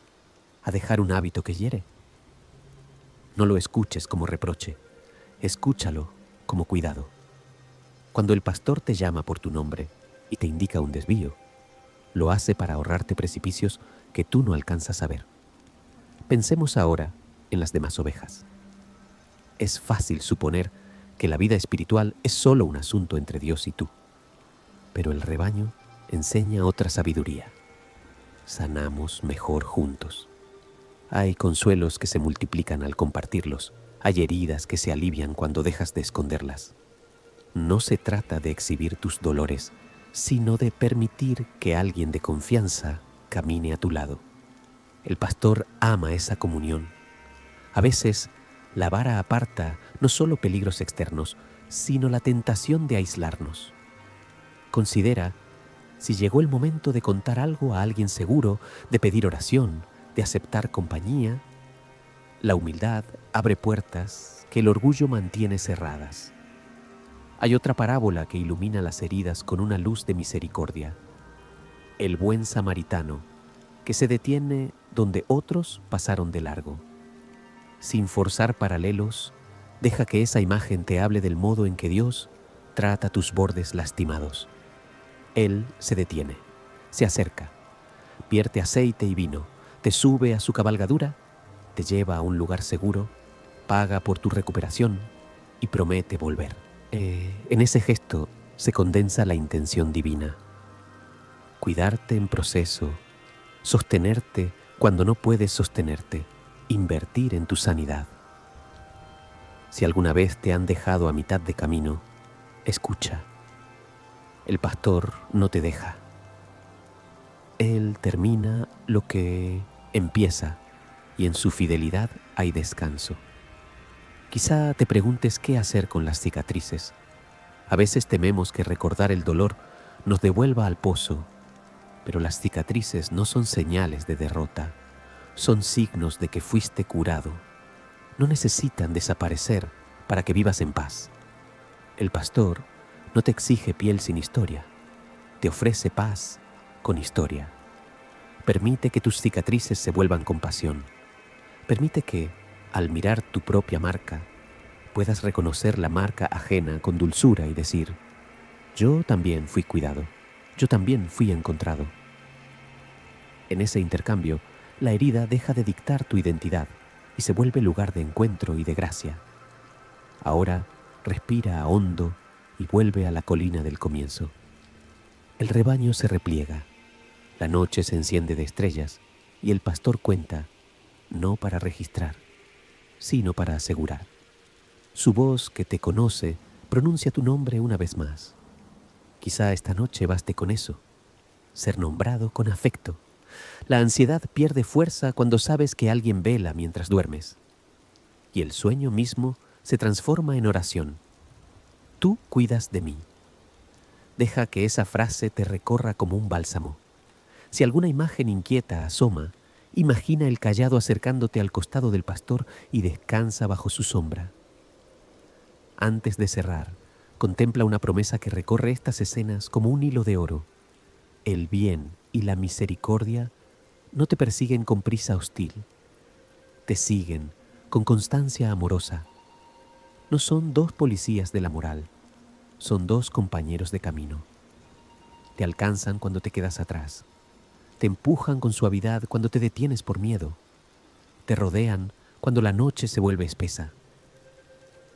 ¿A dejar un hábito que hiere? No lo escuches como reproche, escúchalo como cuidado. Cuando el pastor te llama por tu nombre y te indica un desvío, lo hace para ahorrarte precipicios que tú no alcanzas a ver. Pensemos ahora en las demás ovejas. Es fácil suponer que la vida espiritual es solo un asunto entre Dios y tú, pero el rebaño enseña otra sabiduría. Sanamos mejor juntos. Hay consuelos que se multiplican al compartirlos, hay heridas que se alivian cuando dejas de esconderlas. No se trata de exhibir tus dolores, sino de permitir que alguien de confianza camine a tu lado. El pastor ama esa comunión. A veces, la vara aparta no solo peligros externos, sino la tentación de aislarnos. Considera si llegó el momento de contar algo a alguien seguro, de pedir oración, de aceptar compañía. La humildad abre puertas que el orgullo mantiene cerradas. Hay otra parábola que ilumina las heridas con una luz de misericordia. El buen samaritano, que se detiene donde otros pasaron de largo. Sin forzar paralelos, deja que esa imagen te hable del modo en que Dios trata tus bordes lastimados. Él se detiene, se acerca, vierte aceite y vino, te sube a su cabalgadura, te lleva a un lugar seguro, paga por tu recuperación y promete volver. En ese gesto se condensa la intención divina. Cuidarte en proceso, sostenerte cuando no puedes sostenerte, invertir en tu sanidad. Si alguna vez te han dejado a mitad de camino, escucha. El pastor no te deja. Él termina lo que empieza y en su fidelidad hay descanso. Quizá te preguntes qué hacer con las cicatrices. A veces tememos que recordar el dolor nos devuelva al pozo, pero las cicatrices no son señales de derrota, son signos de que fuiste curado. No necesitan desaparecer para que vivas en paz. El pastor no te exige piel sin historia, te ofrece paz con historia. Permite que tus cicatrices se vuelvan compasión. Permite que, al mirar tu propia marca, puedas reconocer la marca ajena con dulzura y decir: yo también fui cuidado, yo también fui encontrado. En ese intercambio, la herida deja de dictar tu identidad y se vuelve lugar de encuentro y de gracia. Ahora respira hondo y vuelve a la colina del comienzo. El rebaño se repliega, la noche se enciende de estrellas y el pastor cuenta, no para registrar, sino para asegurar. Su voz que te conoce pronuncia tu nombre una vez más. Quizá esta noche baste con eso, ser nombrado con afecto. La ansiedad pierde fuerza cuando sabes que alguien vela mientras duermes. Y el sueño mismo se transforma en oración. Tú cuidas de mí. Deja que esa frase te recorra como un bálsamo. Si alguna imagen inquieta asoma, imagina el cayado acercándote al costado del pastor y descansa bajo su sombra. Antes de cerrar, contempla una promesa que recorre estas escenas como un hilo de oro. El bien y la misericordia no te persiguen con prisa hostil, te siguen con constancia amorosa. No son dos policías de la moral, son dos compañeros de camino. Te alcanzan cuando te quedas atrás, te empujan con suavidad cuando te detienes por miedo, te rodean cuando la noche se vuelve espesa.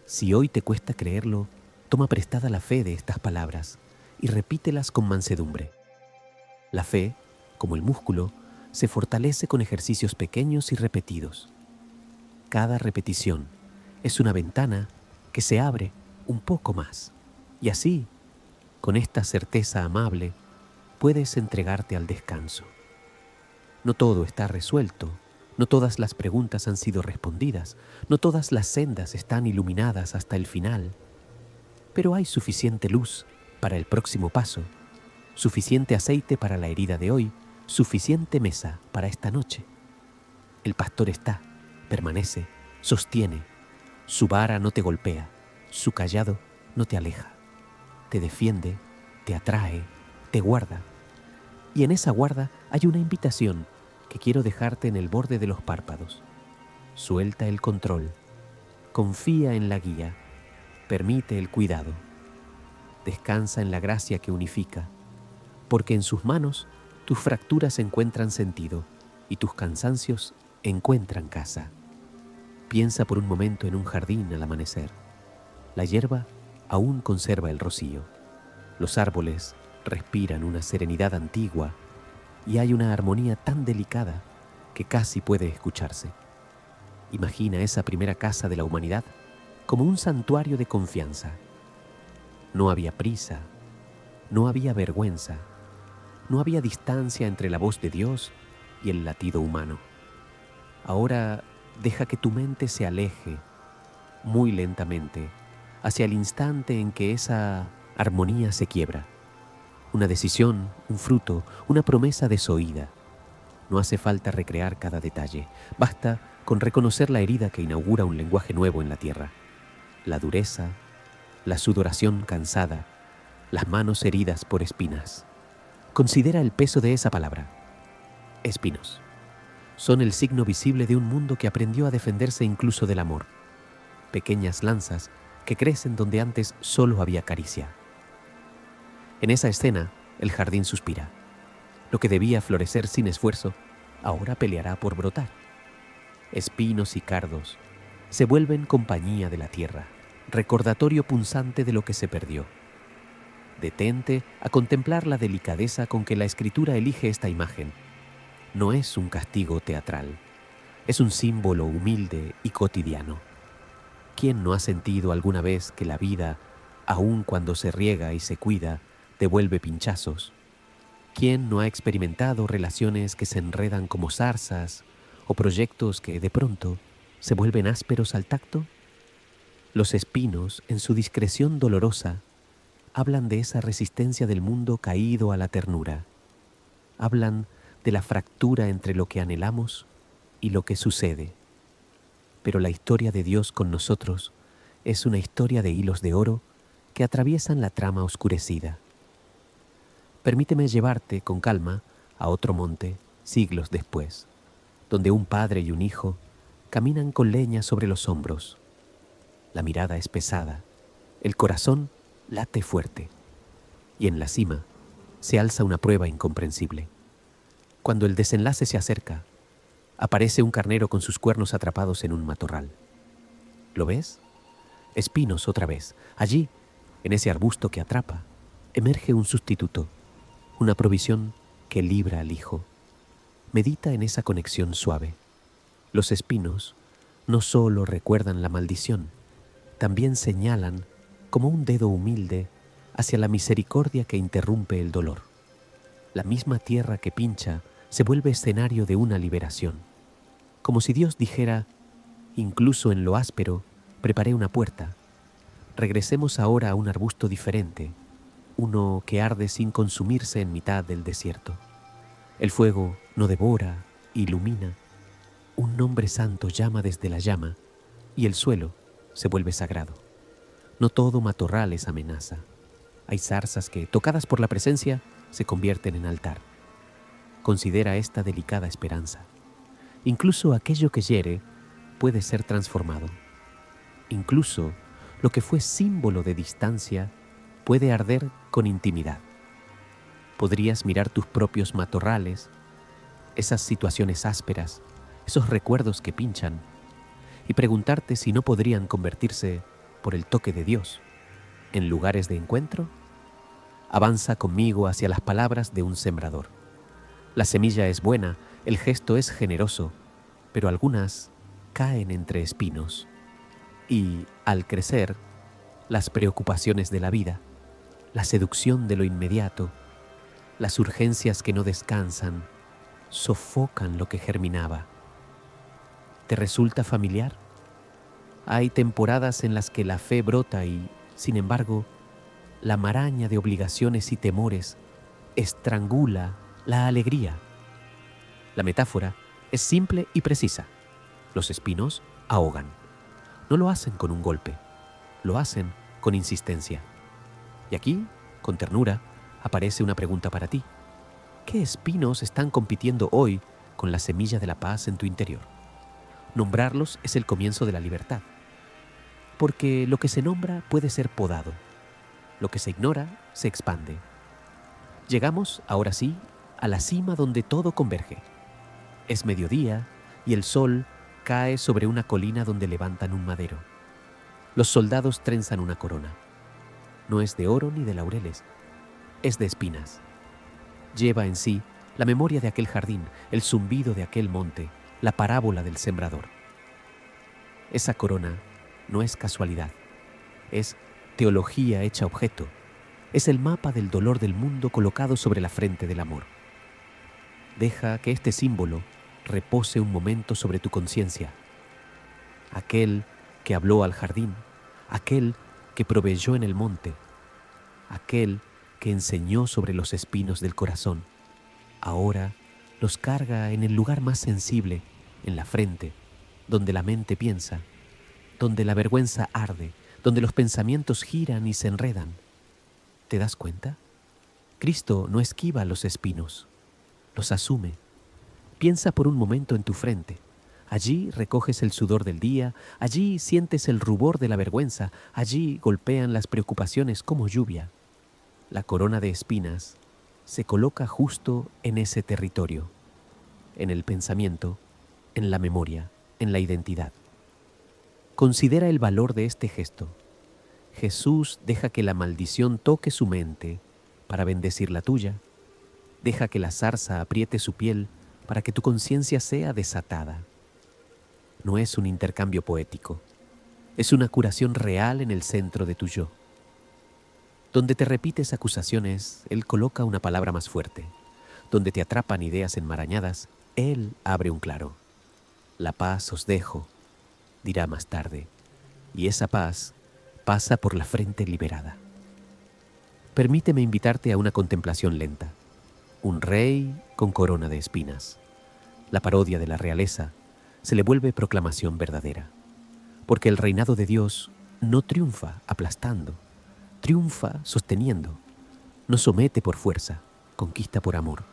Si hoy te cuesta creerlo, toma prestada la fe de estas palabras y repítelas con mansedumbre. La fe, como el músculo, se fortalece con ejercicios pequeños y repetidos. Cada repetición es una ventana que se abre un poco más. Y así, con esta certeza amable, puedes entregarte al descanso. No todo está resuelto, no todas las preguntas han sido respondidas, no todas las sendas están iluminadas hasta el final, pero hay suficiente luz para el próximo paso, suficiente aceite para la herida de hoy, suficiente mesa para esta noche. El pastor está, permanece, sostiene, su vara no te golpea, su cayado no te aleja, te defiende, te atrae, te guarda. Y en esa guarda hay una invitación que quiero dejarte en el borde de los párpados. Suelta el control, confía en la guía, permite el cuidado. Descansa en la gracia que unifica, porque en sus manos tus fracturas encuentran sentido y tus cansancios encuentran casa. Piensa por un momento en un jardín al amanecer. La hierba aún conserva el rocío. Los árboles respiran una serenidad antigua y hay una armonía tan delicada que casi puede escucharse. Imagina esa primera casa de la humanidad como un santuario de confianza. No había prisa, no había vergüenza, no había distancia entre la voz de Dios y el latido humano. Ahora deja que tu mente se aleje muy lentamente hacia el instante en que esa armonía se quiebra. Una decisión, un fruto, una promesa desoída. No hace falta recrear cada detalle. Basta con reconocer la herida que inaugura un lenguaje nuevo en la tierra. La dureza, la sudoración cansada, las manos heridas por espinas. Considera el peso de esa palabra. Espinos. Son el signo visible de un mundo que aprendió a defenderse incluso del amor. Pequeñas lanzas que crecen donde antes solo había caricia. En esa escena, el jardín suspira. Lo que debía florecer sin esfuerzo, ahora peleará por brotar. Espinos y cardos se vuelven compañía de la tierra, recordatorio punzante de lo que se perdió. Detente a contemplar la delicadeza con que la escritura elige esta imagen. No es un castigo teatral, es un símbolo humilde y cotidiano. ¿Quién no ha sentido alguna vez que la vida, aun cuando se riega y se cuida, devuelve pinchazos? ¿Quién no ha experimentado relaciones que se enredan como zarzas o proyectos que de pronto se vuelven ásperos al tacto? Los espinos, en su discreción dolorosa, hablan de esa resistencia del mundo caído a la ternura. Hablan de la fractura entre lo que anhelamos y lo que sucede. Pero la historia de Dios con nosotros es una historia de hilos de oro que atraviesan la trama oscurecida. Permíteme llevarte con calma a otro monte, siglos después, donde un padre y un hijo caminan con leña sobre los hombros. La mirada es pesada, el corazón late fuerte, y en la cima se alza una prueba incomprensible. Cuando el desenlace se acerca, aparece un carnero con sus cuernos atrapados en un matorral. ¿Lo ves? Espinos otra vez. Allí, en ese arbusto que atrapa, emerge un sustituto, una provisión que libra al hijo. Medita en esa conexión suave. Los espinos no solo recuerdan la maldición, también señalan como un dedo humilde hacia la misericordia que interrumpe el dolor. La misma tierra que pincha se vuelve escenario de una liberación. Como si Dios dijera, incluso en lo áspero, preparé una puerta. Regresemos ahora a un arbusto diferente, uno que arde sin consumirse en mitad del desierto. El fuego no devora, ilumina. Un nombre santo llama desde la llama y el suelo se vuelve sagrado. No todo matorral es amenaza. Hay zarzas que, tocadas por la presencia, se convierten en altar. Considera esta delicada esperanza. Incluso aquello que hiere puede ser transformado. Incluso lo que fue símbolo de distancia puede arder con intimidad. Podrías mirar tus propios matorrales, esas situaciones ásperas, esos recuerdos que pinchan, y preguntarte si no podrían convertirse, por el toque de Dios, en lugares de encuentro. Avanza conmigo hacia las palabras de un sembrador. La semilla es buena, el gesto es generoso, pero algunas caen entre espinos y, al crecer, las preocupaciones de la vida, la seducción de lo inmediato, las urgencias que no descansan, sofocan lo que germinaba. ¿Te resulta familiar? Hay temporadas en las que la fe brota y, sin embargo, la maraña de obligaciones y temores estrangula la alegría. La metáfora es simple y precisa. Los espinos ahogan. No lo hacen con un golpe, lo hacen con insistencia. Y aquí, con ternura, aparece una pregunta para ti. ¿Qué espinos están compitiendo hoy con la semilla de la paz en tu interior? Nombrarlos es el comienzo de la libertad, porque lo que se nombra puede ser podado, lo que se ignora se expande. Llegamos, ahora sí, a la cima donde todo converge. Es mediodía y el sol cae sobre una colina donde levantan un madero. Los soldados trenzan una corona. No es de oro ni de laureles, es de espinas. Lleva en sí la memoria de aquel jardín, el zumbido de aquel monte, la parábola del sembrador. Esa corona no es casualidad, es teología hecha objeto, es el mapa del dolor del mundo colocado sobre la frente del amor. Deja que este símbolo repose un momento sobre tu conciencia. Aquel que habló al jardín, aquel que proveyó en el monte, aquel que enseñó sobre los espinos del corazón, ahora los carga en el lugar más sensible, en la frente, donde la mente piensa, donde la vergüenza arde, donde los pensamientos giran y se enredan. ¿Te das cuenta? Cristo no esquiva los espinos, los asume. Piensa por un momento en tu frente. Allí recoges el sudor del día, allí sientes el rubor de la vergüenza, allí golpean las preocupaciones como lluvia. La corona de espinas se coloca justo en ese territorio, en el pensamiento, en la memoria, en la identidad. Considera el valor de este gesto. Jesús deja que la maldición toque su mente para bendecir la tuya. Deja que la zarza apriete su piel para que tu conciencia sea desatada. No es un intercambio poético, es una curación real en el centro de tu yo. Donde te repites acusaciones, Él coloca una palabra más fuerte. Donde te atrapan ideas enmarañadas, Él abre un claro. La paz os dejo, dirá más tarde, y esa paz pasa por la frente liberada. Permíteme invitarte a una contemplación lenta. Un rey con corona de espinas. La parodia de la realeza se le vuelve proclamación verdadera, porque el reinado de Dios no triunfa aplastando, triunfa sosteniendo, no somete por fuerza, conquista por amor.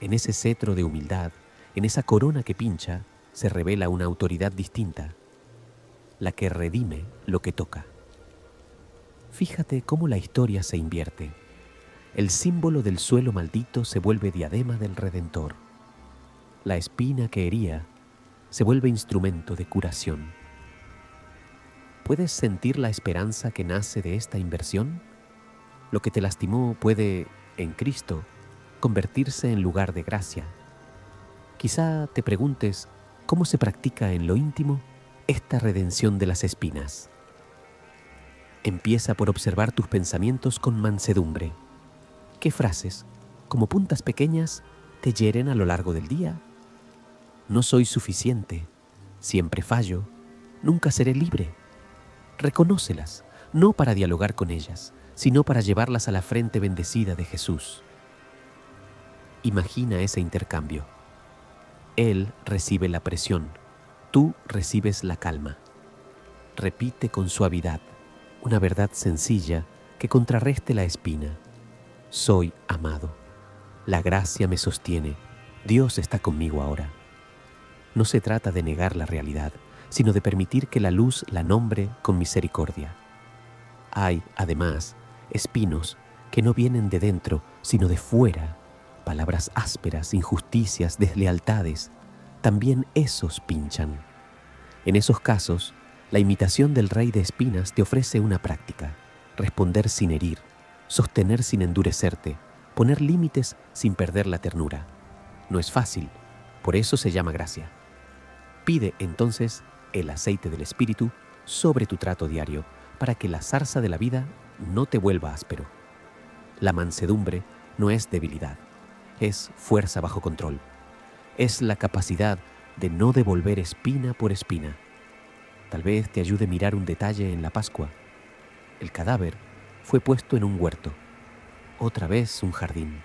En ese cetro de humildad, en esa corona que pincha, se revela una autoridad distinta, la que redime lo que toca. Fíjate cómo la historia se invierte. El símbolo del suelo maldito se vuelve diadema del Redentor. La espina que hería se vuelve instrumento de curación. ¿Puedes sentir la esperanza que nace de esta inversión? Lo que te lastimó puede, en Cristo, convertirse en lugar de gracia. Quizá te preguntes cómo se practica en lo íntimo esta redención de las espinas. Empieza por observar tus pensamientos con mansedumbre. ¿Qué frases, como puntas pequeñas, te hieren a lo largo del día? No soy suficiente, siempre fallo, nunca seré libre. Reconócelas, no para dialogar con ellas, sino para llevarlas a la frente bendecida de Jesús. Imagina ese intercambio. Él recibe la presión, tú recibes la calma. Repite con suavidad una verdad sencilla que contrarreste la espina. Soy amado, la gracia me sostiene, Dios está conmigo ahora. No se trata de negar la realidad, sino de permitir que la luz la nombre con misericordia. Hay, además, espinos que no vienen de dentro, sino de fuera, palabras ásperas, injusticias, deslealtades. También esos pinchan. En esos casos, la imitación del rey de espinas te ofrece una práctica: responder sin herir, sostener sin endurecerte, poner límites sin perder la ternura. No es fácil, por eso se llama gracia. Pide entonces el aceite del Espíritu sobre tu trato diario, para que la zarza de la vida no te vuelva áspero. La mansedumbre no es debilidad, es fuerza bajo control. Es la capacidad de no devolver espina por espina. Tal vez te ayude a mirar un detalle en la Pascua. El cadáver fue puesto en un huerto, otra vez un jardín.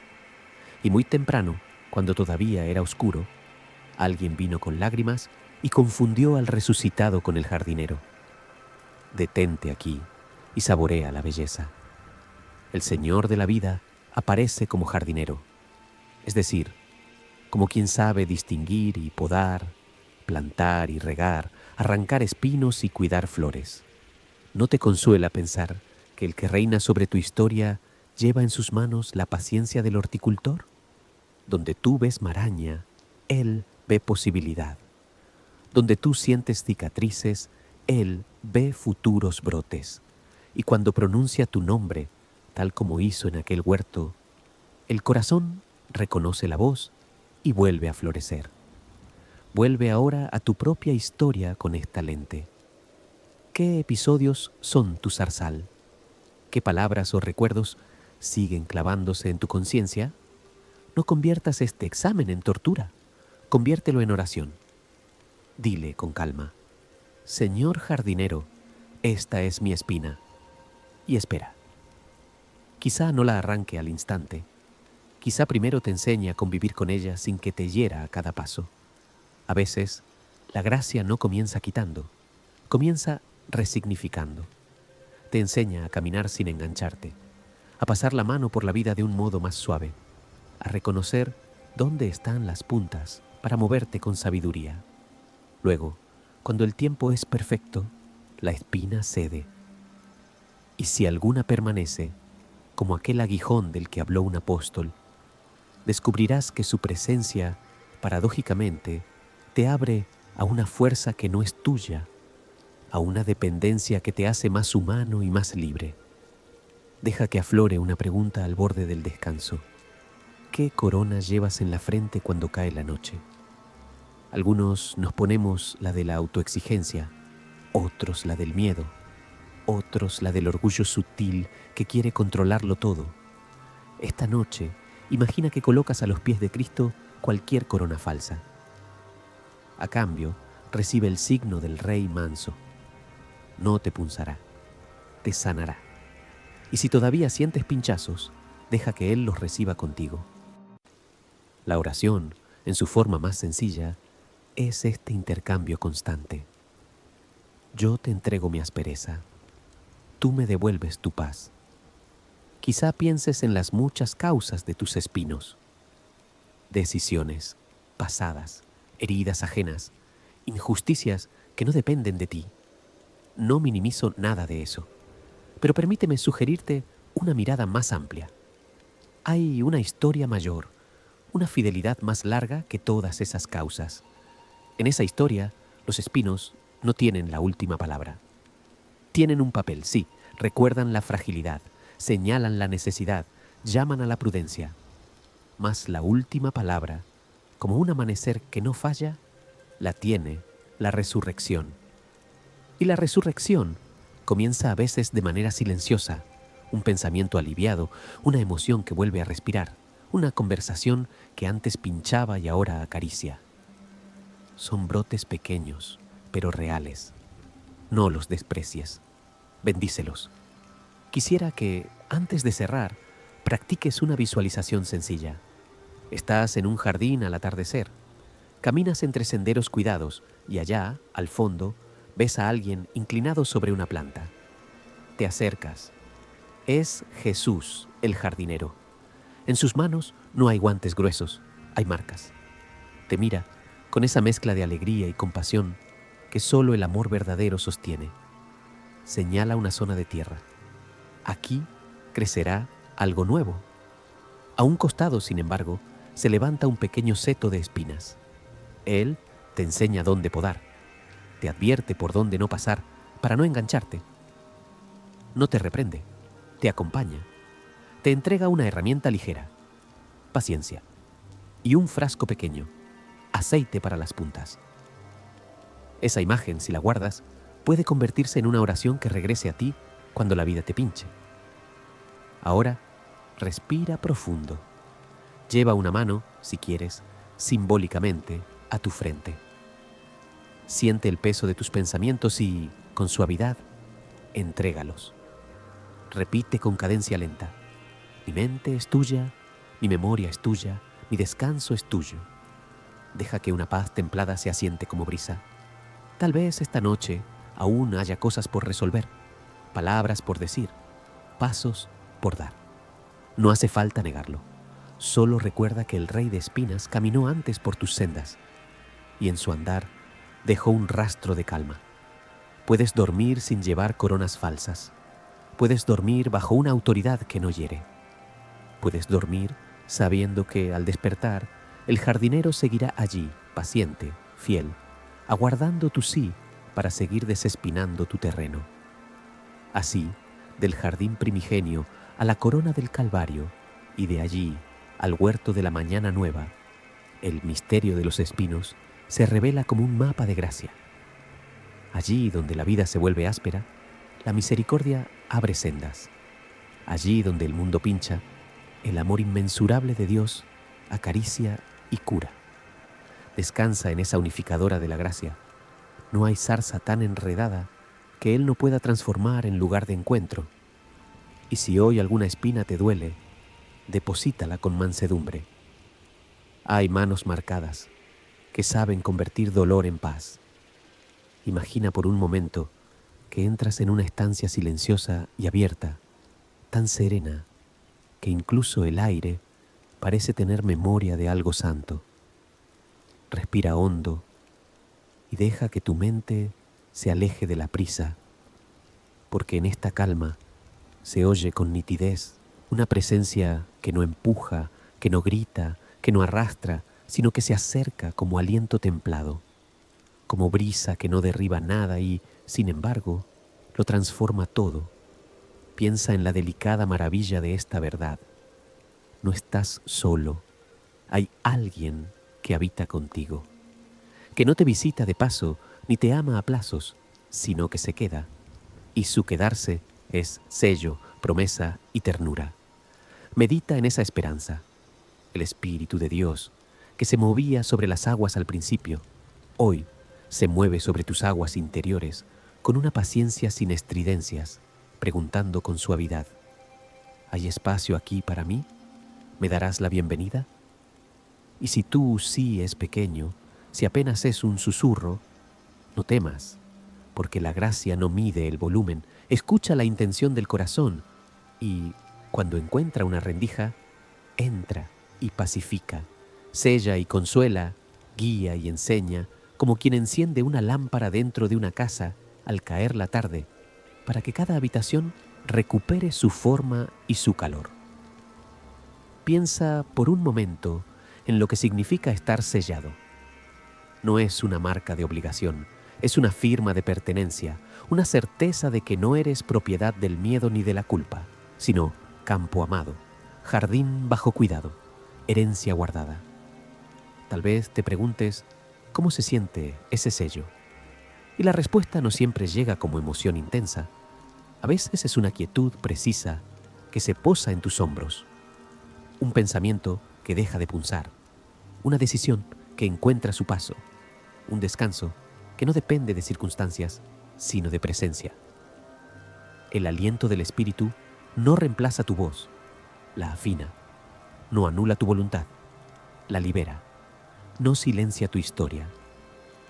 Y muy temprano, cuando todavía era oscuro, alguien vino con lágrimas y confundió al resucitado con el jardinero. Detente aquí y saborea la belleza. El Señor de la vida aparece como jardinero, es decir, como quien sabe distinguir y podar, plantar y regar, arrancar espinos y cuidar flores. ¿No te consuela pensar que el que reina sobre tu historia lleva en sus manos la paciencia del horticultor? Donde tú ves maraña, Él ve posibilidad. Donde tú sientes cicatrices, Él ve futuros brotes. Y cuando pronuncia tu nombre, tal como hizo en aquel huerto, el corazón reconoce la voz y vuelve a florecer. Vuelve ahora a tu propia historia con esta lente. ¿Qué episodios son tu zarzal? ¿Qué palabras o recuerdos siguen clavándose en tu conciencia? No conviertas este examen en tortura, conviértelo en oración. Dile con calma: Señor jardinero, esta es mi espina. Y espera. Quizá no la arranque al instante. Quizá primero te enseñe a convivir con ella sin que te hiera a cada paso. A veces, la gracia no comienza quitando, comienza resignificando. Te enseña a caminar sin engancharte, a pasar la mano por la vida de un modo más suave, a reconocer dónde están las puntas para moverte con sabiduría. Luego, cuando el tiempo es perfecto, la espina cede. Y si alguna permanece, como aquel aguijón del que habló un apóstol, descubrirás que su presencia, paradójicamente, te abre a una fuerza que no es tuya, a una dependencia que te hace más humano y más libre. Deja que aflore una pregunta al borde del descanso. ¿Qué corona llevas en la frente cuando cae la noche? Algunos nos ponemos la de la autoexigencia, otros la del miedo, otros la del orgullo sutil que quiere controlarlo todo. Esta noche, imagina que colocas a los pies de Cristo cualquier corona falsa. A cambio, recibe el signo del Rey manso. No te punzará, te sanará. Y si todavía sientes pinchazos, deja que Él los reciba contigo. La oración, en su forma más sencilla, es este intercambio constante. Yo te entrego mi aspereza, tú me devuelves tu paz. Quizá pienses en las muchas causas de tus espinos. Decisiones, pasadas, heridas ajenas, injusticias que no dependen de ti. No minimizo nada de eso, pero permíteme sugerirte una mirada más amplia. Hay una historia mayor, una fidelidad más larga que todas esas causas. En esa historia, los espinos no tienen la última palabra. Tienen un papel, sí, recuerdan la fragilidad, señalan la necesidad, llaman a la prudencia. Mas la última palabra, como un amanecer que no falla, la tiene la resurrección. Y la resurrección comienza a veces de manera silenciosa, un pensamiento aliviado, una emoción que vuelve a respirar, una conversación que antes pinchaba y ahora acaricia. Son brotes pequeños, pero reales. No los desprecies, bendícelos. Quisiera que, antes de cerrar, practiques una visualización sencilla. Estás en un jardín al atardecer. Caminas entre senderos cuidados y allá, al fondo, ves a alguien inclinado sobre una planta. Te acercas. Es Jesús, el jardinero. En sus manos no hay guantes gruesos, hay marcas. Te mira con esa mezcla de alegría y compasión que solo el amor verdadero sostiene. Señala una zona de tierra. Aquí crecerá algo nuevo. A un costado, sin embargo, se levanta un pequeño seto de espinas. Él te enseña dónde podar. te advierte por dónde no pasar para no engancharte. No te reprende, te acompaña, te entrega una herramienta ligera, paciencia, y un frasco pequeño, aceite para las puntas. Esa imagen, si la guardas, puede convertirse en una oración que regrese a ti cuando la vida te pinche. Ahora, respira profundo. Lleva una mano, si quieres, simbólicamente, a tu frente. Siente el peso de tus pensamientos y, con suavidad, entrégalos. Repite con cadencia lenta. Mi mente es tuya, mi memoria es tuya, mi descanso es tuyo. Deja que una paz templada se asiente como brisa. Tal vez esta noche aún haya cosas por resolver, palabras por decir, pasos por dar. No hace falta negarlo. Solo recuerda que el Rey de Espinas caminó antes por tus sendas y en su andar dejó un rastro de calma. Puedes dormir sin llevar coronas falsas. Puedes dormir bajo una autoridad que no hiere. Puedes dormir sabiendo que al despertar el jardinero seguirá allí, paciente, fiel, aguardando tu sí para seguir desespinando tu terreno. Así, del jardín primigenio a la corona del Calvario y de allí al huerto de la mañana nueva, el misterio de los espinos se revela como un mapa de gracia. Allí donde la vida se vuelve áspera, la misericordia abre sendas. Allí donde el mundo pincha, el amor inmensurable de Dios acaricia y cura. Descansa en esa unificadora de la gracia. No hay zarza tan enredada que Él no pueda transformar en lugar de encuentro. Y si hoy alguna espina te duele, deposítala con mansedumbre. Hay manos marcadas que saben convertir dolor en paz. Imagina por un momento que entras en una estancia silenciosa y abierta, tan serena que incluso el aire parece tener memoria de algo santo. Respira hondo y deja que tu mente se aleje de la prisa, porque en esta calma se oye con nitidez una presencia que no empuja, que no grita, que no arrastra, sino que se acerca como aliento templado, como brisa que no derriba nada y, sin embargo, lo transforma todo. Piensa en la delicada maravilla de esta verdad. No estás solo, hay alguien que habita contigo, que no te visita de paso ni te ama a plazos, sino que se queda, y su quedarse es sello, promesa y ternura. Medita en esa esperanza. El Espíritu de Dios, que se movía sobre las aguas al principio, hoy se mueve sobre tus aguas interiores con una paciencia sin estridencias, preguntando con suavidad: ¿hay espacio aquí para mí? ¿Me darás la bienvenida? Y si tu sí es pequeño, si apenas es un susurro, no temas, porque la gracia no mide el volumen. Escucha la intención del corazón y, cuando encuentra una rendija, entra y pacifica, sella y consuela, guía y enseña, como quien enciende una lámpara dentro de una casa al caer la tarde, para que cada habitación recupere su forma y su calor. Piensa por un momento en lo que significa estar sellado. No es una marca de obligación, es una firma de pertenencia, una certeza de que no eres propiedad del miedo ni de la culpa, sino campo amado, jardín bajo cuidado, herencia guardada. Tal vez te preguntes, ¿cómo se siente ese sello? Y la respuesta no siempre llega como emoción intensa. A veces es una quietud precisa que se posa en tus hombros, un pensamiento que deja de punzar, una decisión que encuentra su paso, un descanso que no depende de circunstancias, sino de presencia. El aliento del Espíritu no reemplaza tu voz, la afina, no anula tu voluntad, la libera, no silencia tu historia,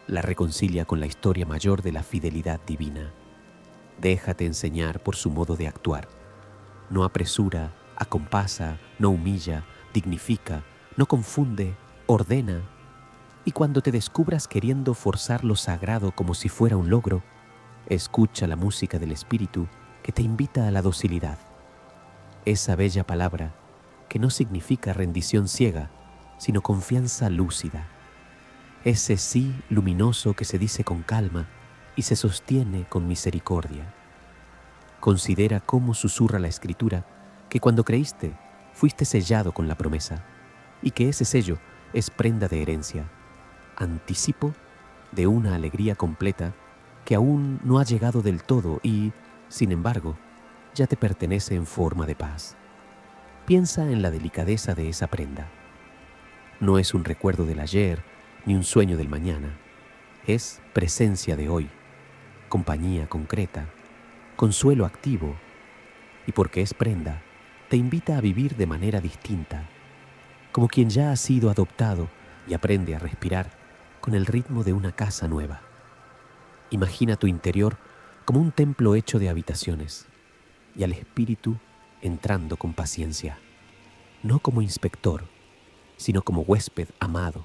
la reconcilia con la historia mayor de la fidelidad divina. Déjate enseñar por su modo de actuar. No apresura, acompasa, no humilla, dignifica, no confunde, ordena. Y cuando te descubras queriendo forzar lo sagrado como si fuera un logro, escucha la música del Espíritu que te invita a la docilidad. Esa bella palabra que no significa rendición ciega, sino confianza lúcida. Ese sí luminoso que se dice con calma, y se sostiene con misericordia. Considera cómo susurra la Escritura que cuando creíste fuiste sellado con la promesa y que ese sello es prenda de herencia, anticipo de una alegría completa que aún no ha llegado del todo y, sin embargo, ya te pertenece en forma de paz. Piensa en la delicadeza de esa prenda. No es un recuerdo del ayer ni un sueño del mañana. Es presencia de hoy, compañía concreta, consuelo activo, y porque es prenda, te invita a vivir de manera distinta, como quien ya ha sido adoptado y aprende a respirar con el ritmo de una casa nueva. Imagina tu interior como un templo hecho de habitaciones y al espíritu entrando con paciencia, no como inspector, sino como huésped amado,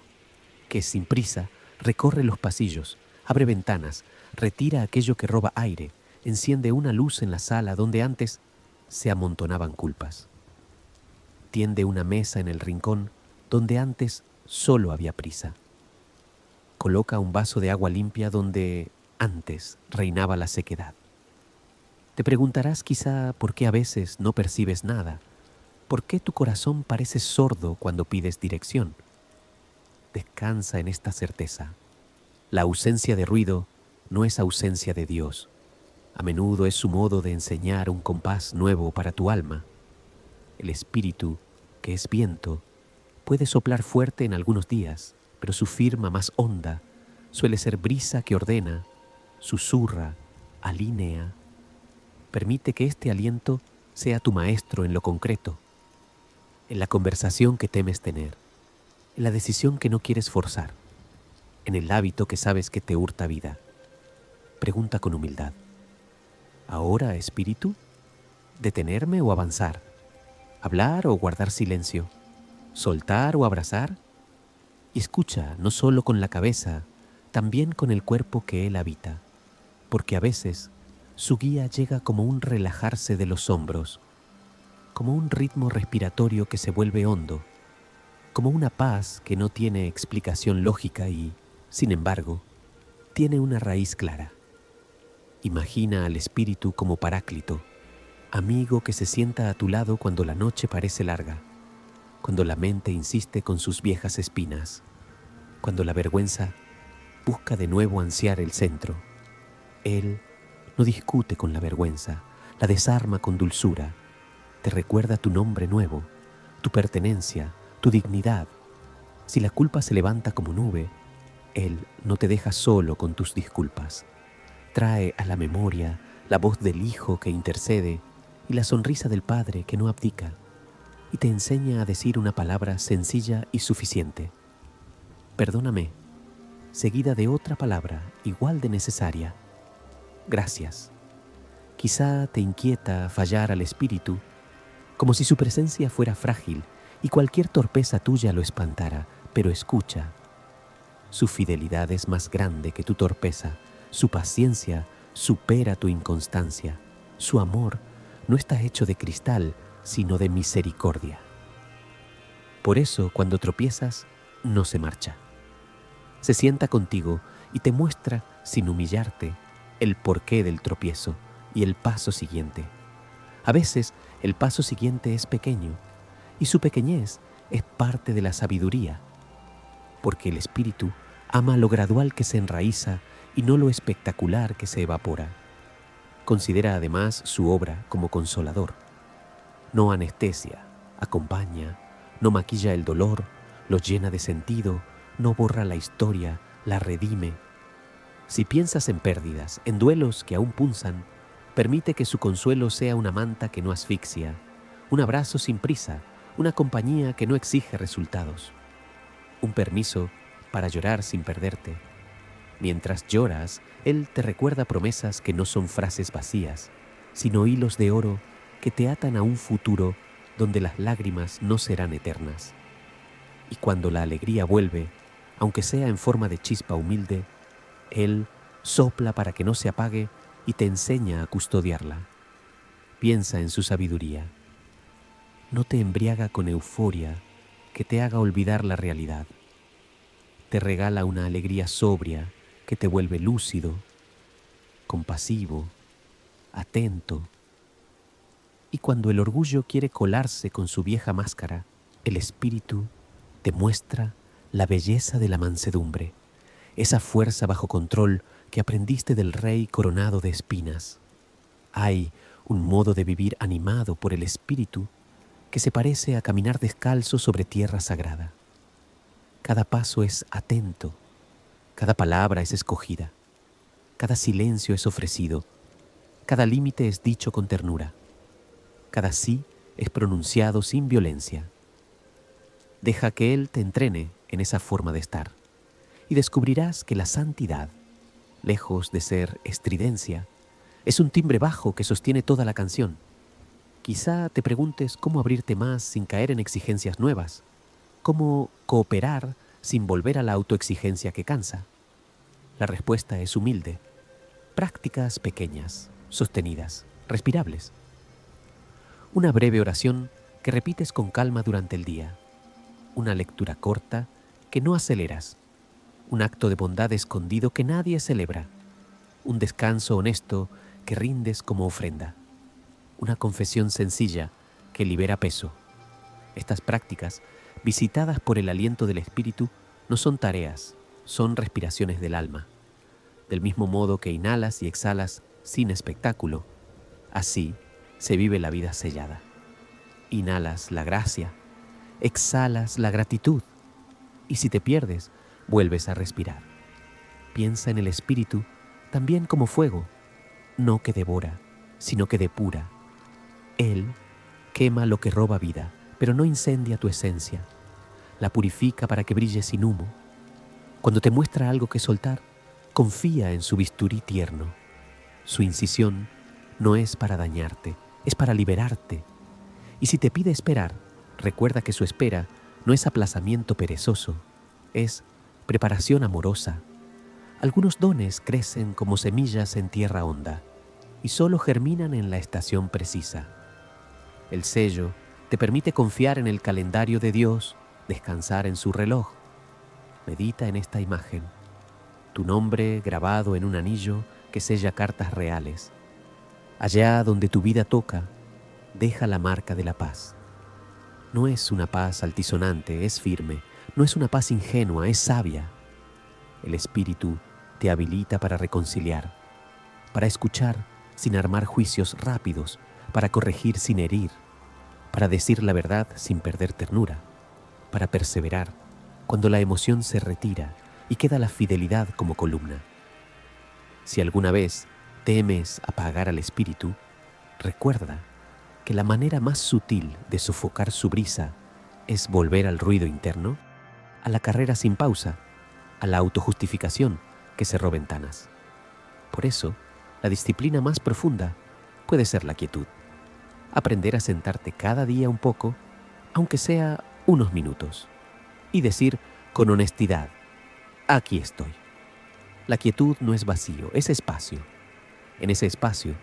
que sin prisa recorre los pasillos, abre ventanas, retira aquello que roba aire, enciende una luz en la sala donde antes se amontonaban culpas. Tiende una mesa en el rincón donde antes solo había prisa. Coloca un vaso de agua limpia donde antes reinaba la sequedad. Te preguntarás quizá por qué a veces no percibes nada, por qué tu corazón parece sordo cuando pides dirección. Descansa en esta certeza. La ausencia de ruido no es ausencia de Dios. A menudo es su modo de enseñar un compás nuevo para tu alma. El espíritu, que es viento, puede soplar fuerte en algunos días, pero su firma más honda suele ser brisa que ordena, susurra, alinea. Permite que este aliento sea tu maestro en lo concreto, en la conversación que temes tener, en la decisión que no quieres forzar, en el hábito que sabes que te hurta vida. Pregunta con humildad: ¿ahora, espíritu? ¿Detenerme o avanzar? ¿Hablar o guardar silencio? ¿Soltar o abrazar? Y escucha no solo con la cabeza, también con el cuerpo que él habita, porque a veces su guía llega como un relajarse de los hombros, como un ritmo respiratorio que se vuelve hondo, como una paz que no tiene explicación lógica y, sin embargo, tiene una raíz clara. Imagina al espíritu como Paráclito, amigo que se sienta a tu lado cuando la noche parece larga, cuando la mente insiste con sus viejas espinas, cuando la vergüenza busca de nuevo ansiar el centro. Él no discute con la vergüenza, la desarma con dulzura, te recuerda tu nombre nuevo, tu pertenencia, tu dignidad. Si la culpa se levanta como nube, Él no te deja solo con tus disculpas. Trae a la memoria la voz del Hijo que intercede y la sonrisa del Padre que no abdica, y te enseña a decir una palabra sencilla y suficiente: perdóname, seguida de otra palabra igual de necesaria: gracias. Quizá te inquieta fallar al espíritu, como si su presencia fuera frágil y cualquier torpeza tuya lo espantara, pero escucha. Su fidelidad es más grande que tu torpeza, su paciencia supera tu inconstancia, su amor no está hecho de cristal, sino de misericordia. Por eso, cuando tropiezas, no se marcha. Se sienta contigo y te muestra, sin humillarte, el porqué del tropiezo y el paso siguiente. A veces, el paso siguiente es pequeño, y su pequeñez es parte de la sabiduría, porque el espíritu ama lo gradual que se enraiza y no lo espectacular que se evapora. Considera además su obra como consolador. No anestesia, acompaña, no maquilla el dolor, lo llena de sentido, no borra la historia, la redime. Si piensas en pérdidas, en duelos que aún punzan, permite que su consuelo sea una manta que no asfixia, un abrazo sin prisa, una compañía que no exige resultados, un permiso para llorar sin perderte. Mientras lloras, Él te recuerda promesas que no son frases vacías, sino hilos de oro que te atan a un futuro donde las lágrimas no serán eternas. Y cuando la alegría vuelve, aunque sea en forma de chispa humilde, Él sopla para que no se apague y te enseña a custodiarla. Piensa en su sabiduría. No te embriaga con euforia que te haga olvidar la realidad. Te regala una alegría sobria que te vuelve lúcido, compasivo, atento. Y cuando el orgullo quiere colarse con su vieja máscara, el espíritu te muestra la belleza de la mansedumbre, esa fuerza bajo control que aprendiste del rey coronado de espinas. Hay un modo de vivir animado por el espíritu que se parece a caminar descalzo sobre tierra sagrada. Cada paso es atento, cada palabra es escogida, cada silencio es ofrecido, cada límite es dicho con ternura, cada sí es pronunciado sin violencia. Deja que Él te entrene en esa forma de estar y descubrirás que la santidad, lejos de ser estridencia, es un timbre bajo que sostiene toda la canción. Quizá te preguntes cómo abrirte más sin caer en exigencias nuevas, cómo cooperar sin volver a la autoexigencia que cansa. La respuesta es humilde. Prácticas pequeñas, sostenidas, respirables. Una breve oración que repites con calma durante el día. Una lectura corta que no aceleras. Un acto de bondad escondido que nadie celebra. Un descanso honesto que rindes como ofrenda. Una confesión sencilla que libera peso. Estas prácticas, visitadas por el aliento del espíritu, no son tareas, son respiraciones del alma. Del mismo modo que inhalas y exhalas sin espectáculo, así se vive la vida sellada. Inhalas la gracia, exhalas la gratitud, y si te pierdes, vuelves a respirar. Piensa en el espíritu también como fuego, no que devora, sino que depura. Él quema lo que roba vida, pero no incendia tu esencia. La purifica para que brille sin humo. Cuando te muestra algo que soltar, confía en su bisturí tierno. Su incisión no es para dañarte, es para liberarte. Y si te pide esperar, recuerda que su espera no es aplazamiento perezoso, es preparación amorosa. Algunos dones crecen como semillas en tierra honda y solo germinan en la estación precisa. El sello te permite confiar en el calendario de Dios, descansar en su reloj. Medita en esta imagen, tu nombre grabado en un anillo que sella cartas reales. Allá donde tu vida toca, deja la marca de la paz. No es una paz altisonante, es firme. No es una paz ingenua, es sabia. El Espíritu te habilita para reconciliar, para escuchar sin armar juicios rápidos, para corregir sin herir, para decir la verdad sin perder ternura, para perseverar cuando la emoción se retira y queda la fidelidad como columna. Si alguna vez temes apagar al Espíritu, recuerda que la manera más sutil de sofocar su brisa es volver al ruido interno, a la carrera sin pausa, a la autojustificación que cerró ventanas. Por eso, la disciplina más profunda puede ser la quietud. Aprender a sentarte cada día un poco, aunque sea unos minutos, y decir con honestidad, aquí estoy. La quietud no es vacío, es espacio. En ese espacio,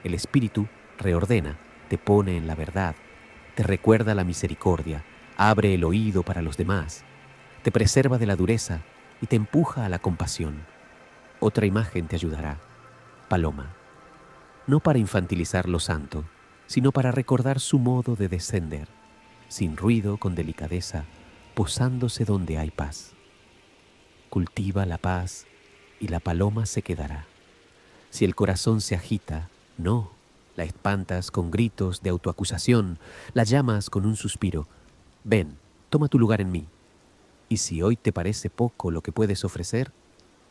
el Espíritu reordena, te pone en la verdad, te recuerda la misericordia, abre el oído para los demás, te preserva de la dureza y te empuja a la compasión. Otra imagen te ayudará. Paloma. No para infantilizar lo santo, sino para recordar su modo de descender, sin ruido, con delicadeza, posándose donde hay paz. Cultiva la paz y la paloma se quedará. Si el corazón se agita, no, la espantas con gritos de autoacusación, la llamas con un suspiro. Ven, toma tu lugar en mí. Y si hoy te parece poco lo que puedes ofrecer,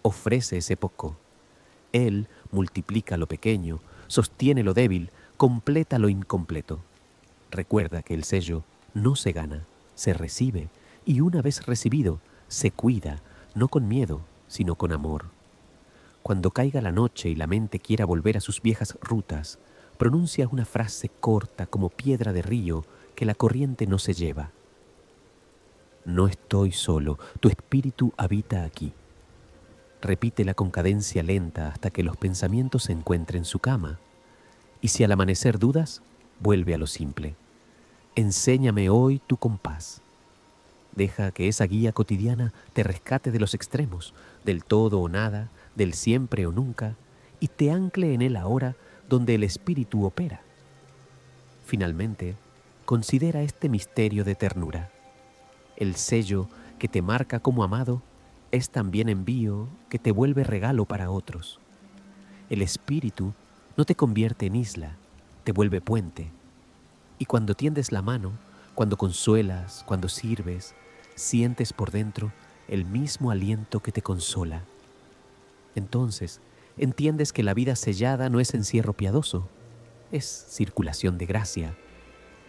ofrece ese poco. Él multiplica lo pequeño, sostiene lo débil, completa lo incompleto. Recuerda que el sello no se gana, se recibe, y una vez recibido, se cuida, no con miedo, sino con amor. Cuando caiga la noche y la mente quiera volver a sus viejas rutas, pronuncia una frase corta como piedra de río que la corriente no se lleva. No estoy solo, tu espíritu habita aquí. Repítela con cadencia lenta hasta que los pensamientos se encuentren en su cama. Y si al amanecer dudas, vuelve a lo simple. Enséñame hoy tu compás. Deja que esa guía cotidiana te rescate de los extremos, del todo o nada, del siempre o nunca, y te ancle en el ahora donde el Espíritu opera. Finalmente, considera este misterio de ternura. El sello que te marca como amado es también envío que te vuelve regalo para otros. El Espíritu no te convierte en isla, te vuelve puente. Y cuando tiendes la mano, cuando consuelas, cuando sirves, sientes por dentro el mismo aliento que te consola. Entonces, entiendes que la vida sellada no es encierro piadoso, es circulación de gracia,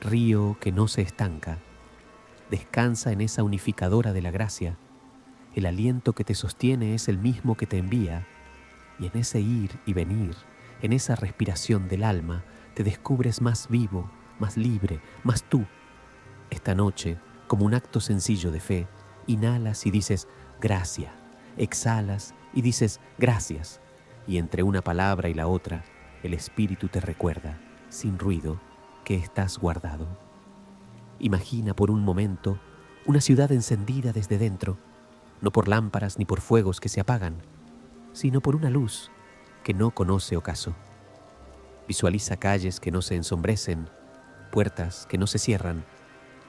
río que no se estanca. Descansa en esa unificadora de la gracia. El aliento que te sostiene es el mismo que te envía, y en ese ir y venir, en esa respiración del alma, te descubres más vivo, más libre, más tú. Esta noche, como un acto sencillo de fe, inhalas y dices gracia, exhalas y dices gracias, y entre una palabra y la otra, el Espíritu te recuerda, sin ruido, que estás guardado. Imagina por un momento una ciudad encendida desde dentro, no por lámparas ni por fuegos que se apagan, sino por una luz que no conoce ocaso. Visualiza calles que no se ensombrecen, puertas que no se cierran,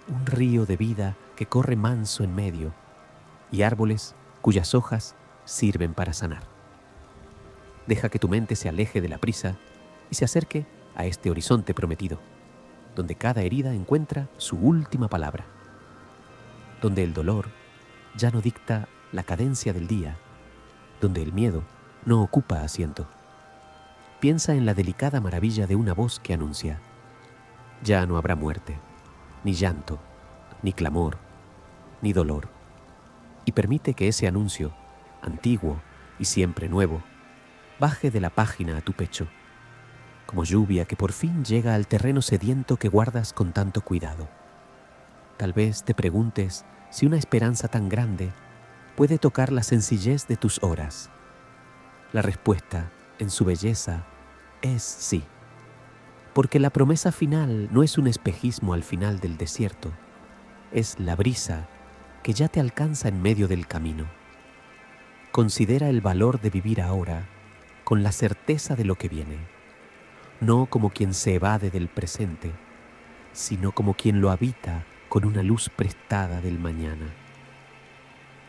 un río de vida que corre manso en medio y árboles cuyas hojas sirven para sanar. Deja que tu mente se aleje de la prisa y se acerque a este horizonte prometido, donde cada herida encuentra su última palabra, donde el dolor ya no dicta la cadencia del día, donde el miedo no ocupa asiento. Piensa en la delicada maravilla de una voz que anuncia: ya no habrá muerte, ni llanto, ni clamor, ni dolor. Y permite que ese anuncio, antiguo y siempre nuevo, baje de la página a tu pecho, como lluvia que por fin llega al terreno sediento que guardas con tanto cuidado. Tal vez te preguntes si una esperanza tan grande puede tocar la sencillez de tus horas. La respuesta, en su belleza, es sí, porque la promesa final no es un espejismo al final del desierto, es la brisa que ya te alcanza en medio del camino. Considera el valor de vivir ahora con la certeza de lo que viene, no como quien se evade del presente, sino como quien lo habita con una luz prestada del mañana.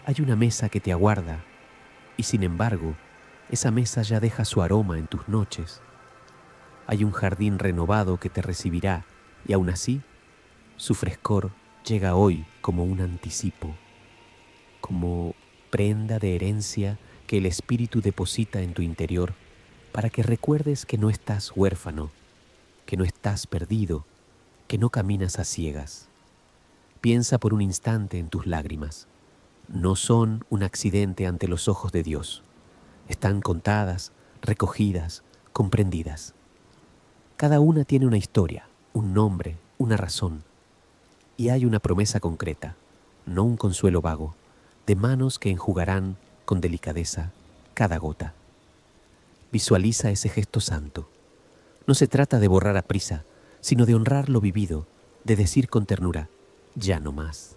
Hay una mesa que te aguarda y sin embargo, esa mesa ya deja su aroma en tus noches. Hay un jardín renovado que te recibirá y aún así, su frescor llega hoy como un anticipo, como prenda de herencia que el Espíritu deposita en tu interior para que recuerdes que no estás huérfano, que no estás perdido, que no caminas a ciegas. Piensa por un instante en tus lágrimas. No son un accidente ante los ojos de Dios. Están contadas, recogidas, comprendidas. Cada una tiene una historia, un nombre, una razón. Y hay una promesa concreta, no un consuelo vago, de manos que enjugarán con delicadeza cada gota. Visualiza ese gesto santo. No se trata de borrar a prisa, sino de honrar lo vivido, de decir con ternura, ya no más.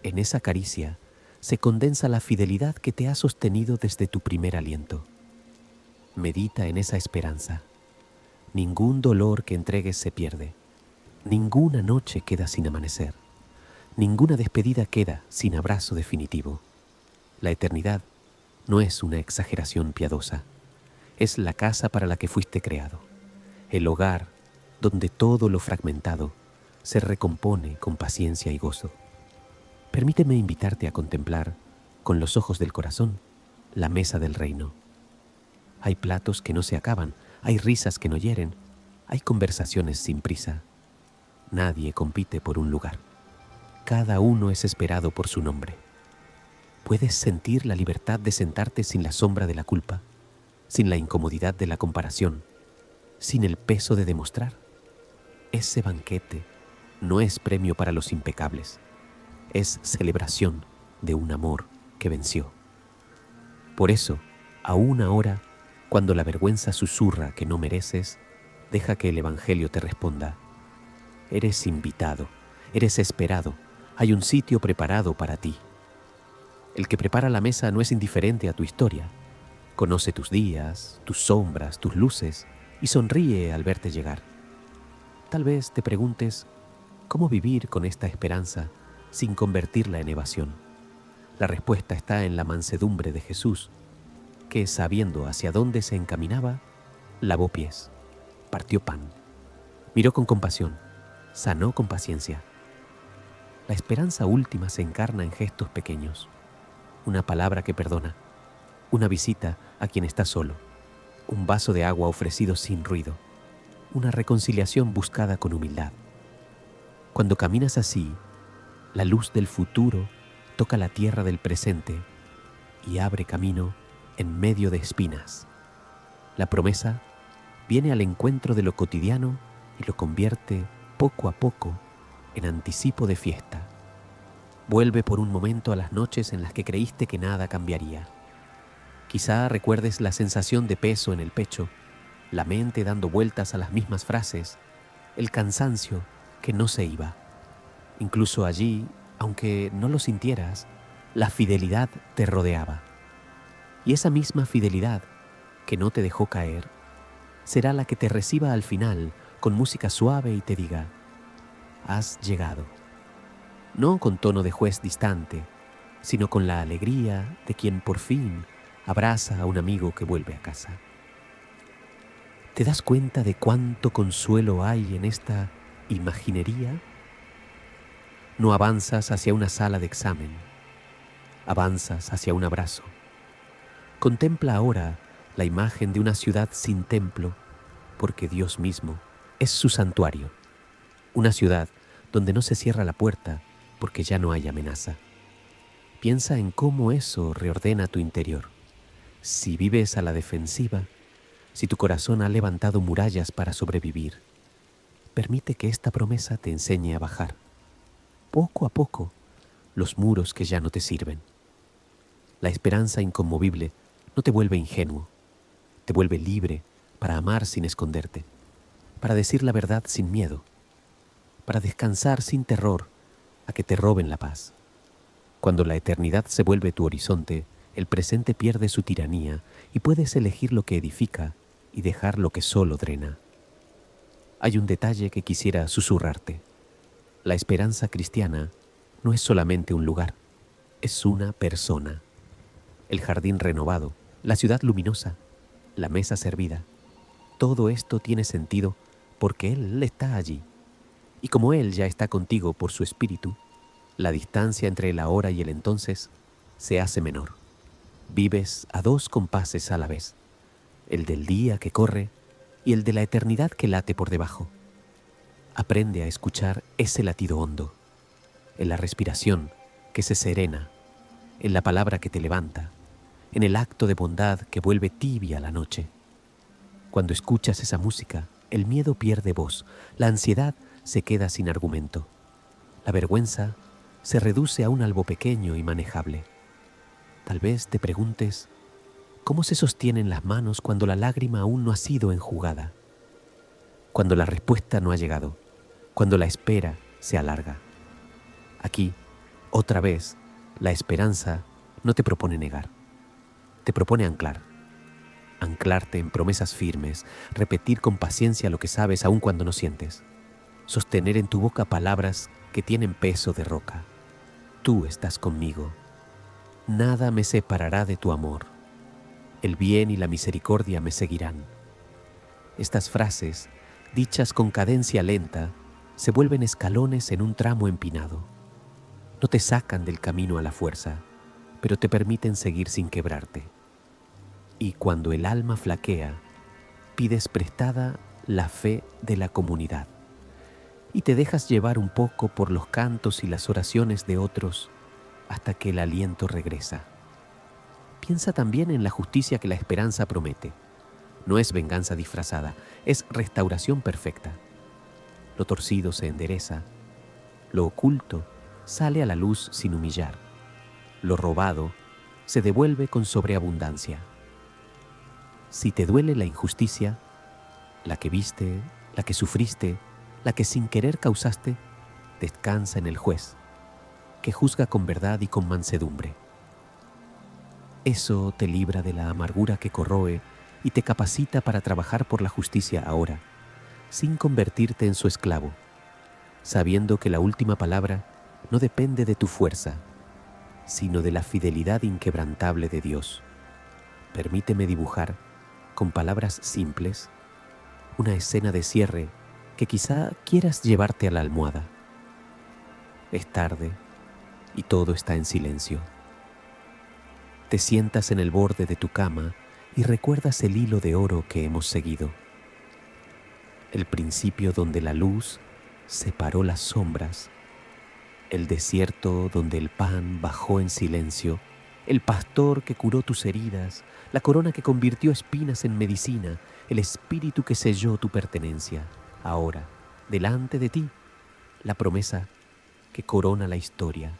En esa caricia se condensa la fidelidad que te ha sostenido desde tu primer aliento. Medita en esa esperanza. Ningún dolor que entregues se pierde. Ninguna noche queda sin amanecer. Ninguna despedida queda sin abrazo definitivo. La eternidad no es una exageración piadosa. Es la casa para la que fuiste creado. El hogar donde todo lo fragmentado se recompone con paciencia y gozo. Permíteme invitarte a contemplar, con los ojos del corazón, la mesa del reino. Hay platos que no se acaban, hay risas que no hieren, hay conversaciones sin prisa. Nadie compite por un lugar. Cada uno es esperado por su nombre. ¿Puedes sentir la libertad de sentarte sin la sombra de la culpa, sin la incomodidad de la comparación, sin el peso de demostrar? Ese banquete no es premio para los impecables. Es celebración de un amor que venció. Por eso, aún ahora, cuando la vergüenza susurra que no mereces, deja que el Evangelio te responda. Eres invitado, eres esperado, hay un sitio preparado para ti. El que prepara la mesa no es indiferente a tu historia, Conoce tus días, tus sombras, tus luces y sonríe al verte llegar. Tal vez te preguntes cómo vivir con esta esperanza sin convertirla en evasión. La respuesta está en la mansedumbre de Jesús, que, sabiendo hacia dónde se encaminaba, lavó pies, partió pan, miró con compasión, sanó con paciencia. La esperanza última se encarna en gestos pequeños, una palabra que perdona, una visita a quien está solo, un vaso de agua ofrecido sin ruido, una reconciliación buscada con humildad. Cuando caminas así, la luz del futuro toca la tierra del presente y abre camino en medio de espinas. La promesa viene al encuentro de lo cotidiano y lo convierte poco a poco en anticipo de fiesta. Vuelve por un momento a las noches en las que creíste que nada cambiaría. Quizá recuerdes la sensación de peso en el pecho, la mente dando vueltas a las mismas frases, el cansancio que no se iba. Incluso allí, aunque no lo sintieras, la fidelidad te rodeaba. Y esa misma fidelidad que no te dejó caer será la que te reciba al final con música suave y te diga: has llegado. No con tono de juez distante, sino con la alegría de quien por fin abraza a un amigo que vuelve a casa. ¿Te das cuenta de cuánto consuelo hay en esta imaginería? No avanzas hacia una sala de examen, avanzas hacia un abrazo. Contempla ahora la imagen de una ciudad sin templo, porque Dios mismo es su santuario. Una ciudad donde no se cierra la puerta porque ya no hay amenaza. Piensa en cómo eso reordena tu interior. Si vives a la defensiva, si tu corazón ha levantado murallas para sobrevivir, permite que esta promesa te enseñe a bajar, poco a poco, los muros que ya no te sirven. La esperanza inconmovible no te vuelve ingenuo, te vuelve libre para amar sin esconderte, para decir la verdad sin miedo, para descansar sin terror a que te roben la paz. Cuando la eternidad se vuelve tu horizonte, el presente pierde su tiranía y puedes elegir lo que edifica y dejar lo que solo drena. Hay un detalle que quisiera susurrarte. La esperanza cristiana no es solamente un lugar, es una persona. El jardín renovado, la ciudad luminosa, la mesa servida. Todo esto tiene sentido porque Él está allí. Y como Él ya está contigo por su espíritu, la distancia entre el ahora y el entonces se hace menor. Vives a dos compases a la vez, el del día que corre y el de la eternidad que late por debajo. Aprende a escuchar ese latido hondo, en la respiración que se serena, en la palabra que te levanta, en el acto de bondad que vuelve tibia la noche. Cuando escuchas esa música, el miedo pierde voz, la ansiedad se queda sin argumento, la vergüenza se reduce a un algo pequeño y manejable. Tal vez te preguntes, ¿cómo se sostienen las manos cuando la lágrima aún no ha sido enjugada? Cuando la respuesta no ha llegado, cuando la espera se alarga. Aquí, otra vez, la esperanza no te propone negar, te propone anclar. Anclarte en promesas firmes, repetir con paciencia lo que sabes aun cuando no sientes. Sostener en tu boca palabras que tienen peso de roca. Tú estás conmigo. Nada me separará de tu amor. El bien y la misericordia me seguirán. Estas frases, dichas con cadencia lenta, se vuelven escalones en un tramo empinado. No te sacan del camino a la fuerza, pero te permiten seguir sin quebrarte. Y cuando el alma flaquea, pides prestada la fe de la comunidad y te dejas llevar un poco por los cantos y las oraciones de otros hasta que el aliento regresa. Piensa también en la justicia que la esperanza promete. No es venganza disfrazada, es restauración perfecta. Lo torcido se endereza, lo oculto sale a la luz sin humillar, lo robado se devuelve con sobreabundancia. Si te duele la injusticia, la que viste, la que sufriste, la que sin querer causaste, descansa en el juez, que juzga con verdad y con mansedumbre. Eso te libra de la amargura que corroe y te capacita para trabajar por la justicia ahora, sin convertirte en su esclavo, sabiendo que la última palabra no depende de tu fuerza, sino de la fidelidad inquebrantable de Dios. Permíteme dibujar, con palabras simples, una escena de cierre que quizá quieras llevarte a la almohada. Es tarde y todo está en silencio. Te sientas en el borde de tu cama y recuerdas el hilo de oro que hemos seguido. El principio donde la luz separó las sombras, el desierto donde el pan bajó en silencio, el pastor que curó tus heridas, la corona que convirtió espinas en medicina, el espíritu que selló tu pertenencia. Ahora, delante de ti, la promesa que corona la historia,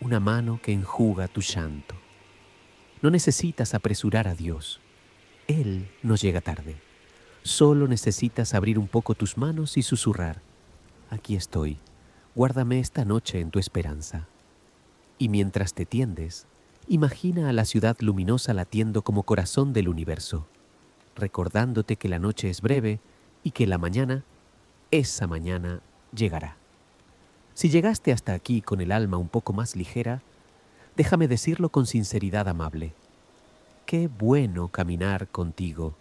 una mano que enjuga tu llanto. No necesitas apresurar a Dios. Él no llega tarde. Solo necesitas abrir un poco tus manos y susurrar: aquí estoy, guárdame esta noche en tu esperanza. Y mientras te tiendes, imagina a la ciudad luminosa latiendo como corazón del universo, recordándote que la noche es breve y que la mañana, esa mañana, llegará. Si llegaste hasta aquí con el alma un poco más ligera, déjame decirlo con sinceridad amable. Qué bueno caminar contigo.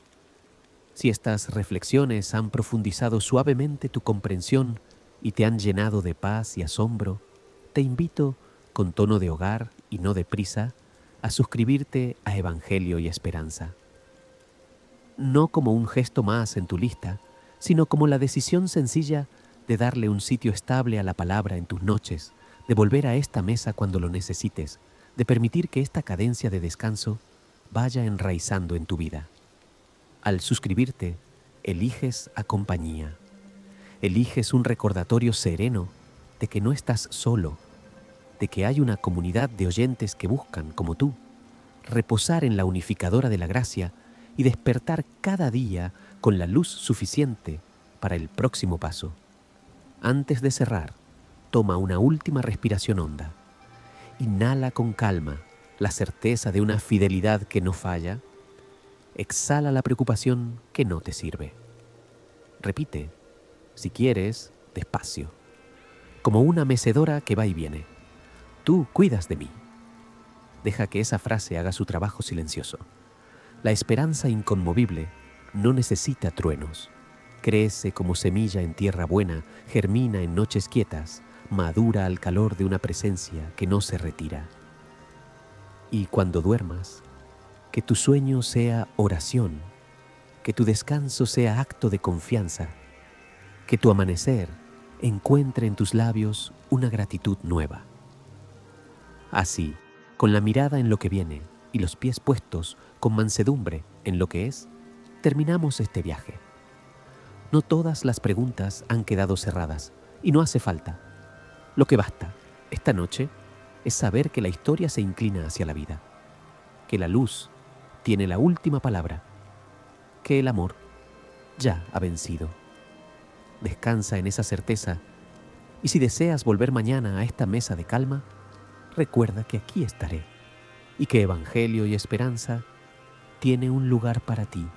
Si estas reflexiones han profundizado suavemente tu comprensión y te han llenado de paz y asombro, te invito, con tono de hogar y no de prisa, a suscribirte a Evangelio y Esperanza. No como un gesto más en tu lista, sino como la decisión sencilla de darle un sitio estable a la palabra en tus noches, de volver a esta mesa cuando lo necesites, de permitir que esta cadencia de descanso vaya enraizando en tu vida. Al suscribirte, eliges a compañía. Eliges un recordatorio sereno de que no estás solo, de que hay una comunidad de oyentes que buscan, como tú, reposar en la unificadora de la gracia y despertar cada día con la luz suficiente para el próximo paso. Antes de cerrar, toma una última respiración honda. Inhala con calma la certeza de una fidelidad que no falla. Exhala la preocupación que no te sirve. Repite, si quieres, despacio, como una mecedora que va y viene: tú cuidas de mí. Deja que esa frase haga su trabajo silencioso. La esperanza inconmovible no necesita truenos. Crece como semilla en tierra buena, germina en noches quietas, madura al calor de una presencia que no se retira. Y cuando duermas, que tu sueño sea oración, que tu descanso sea acto de confianza, que tu amanecer encuentre en tus labios una gratitud nueva. Así, con la mirada en lo que viene y los pies puestos con mansedumbre en lo que es, terminamos este viaje. No todas las preguntas han quedado cerradas y no hace falta. Lo que basta esta noche es saber que la historia se inclina hacia la vida, que la luz tiene la última palabra, que el amor ya ha vencido. Descansa en esa certeza y si deseas volver mañana a esta mesa de calma, recuerda que aquí estaré y que Evangelio y Esperanza tiene un lugar para ti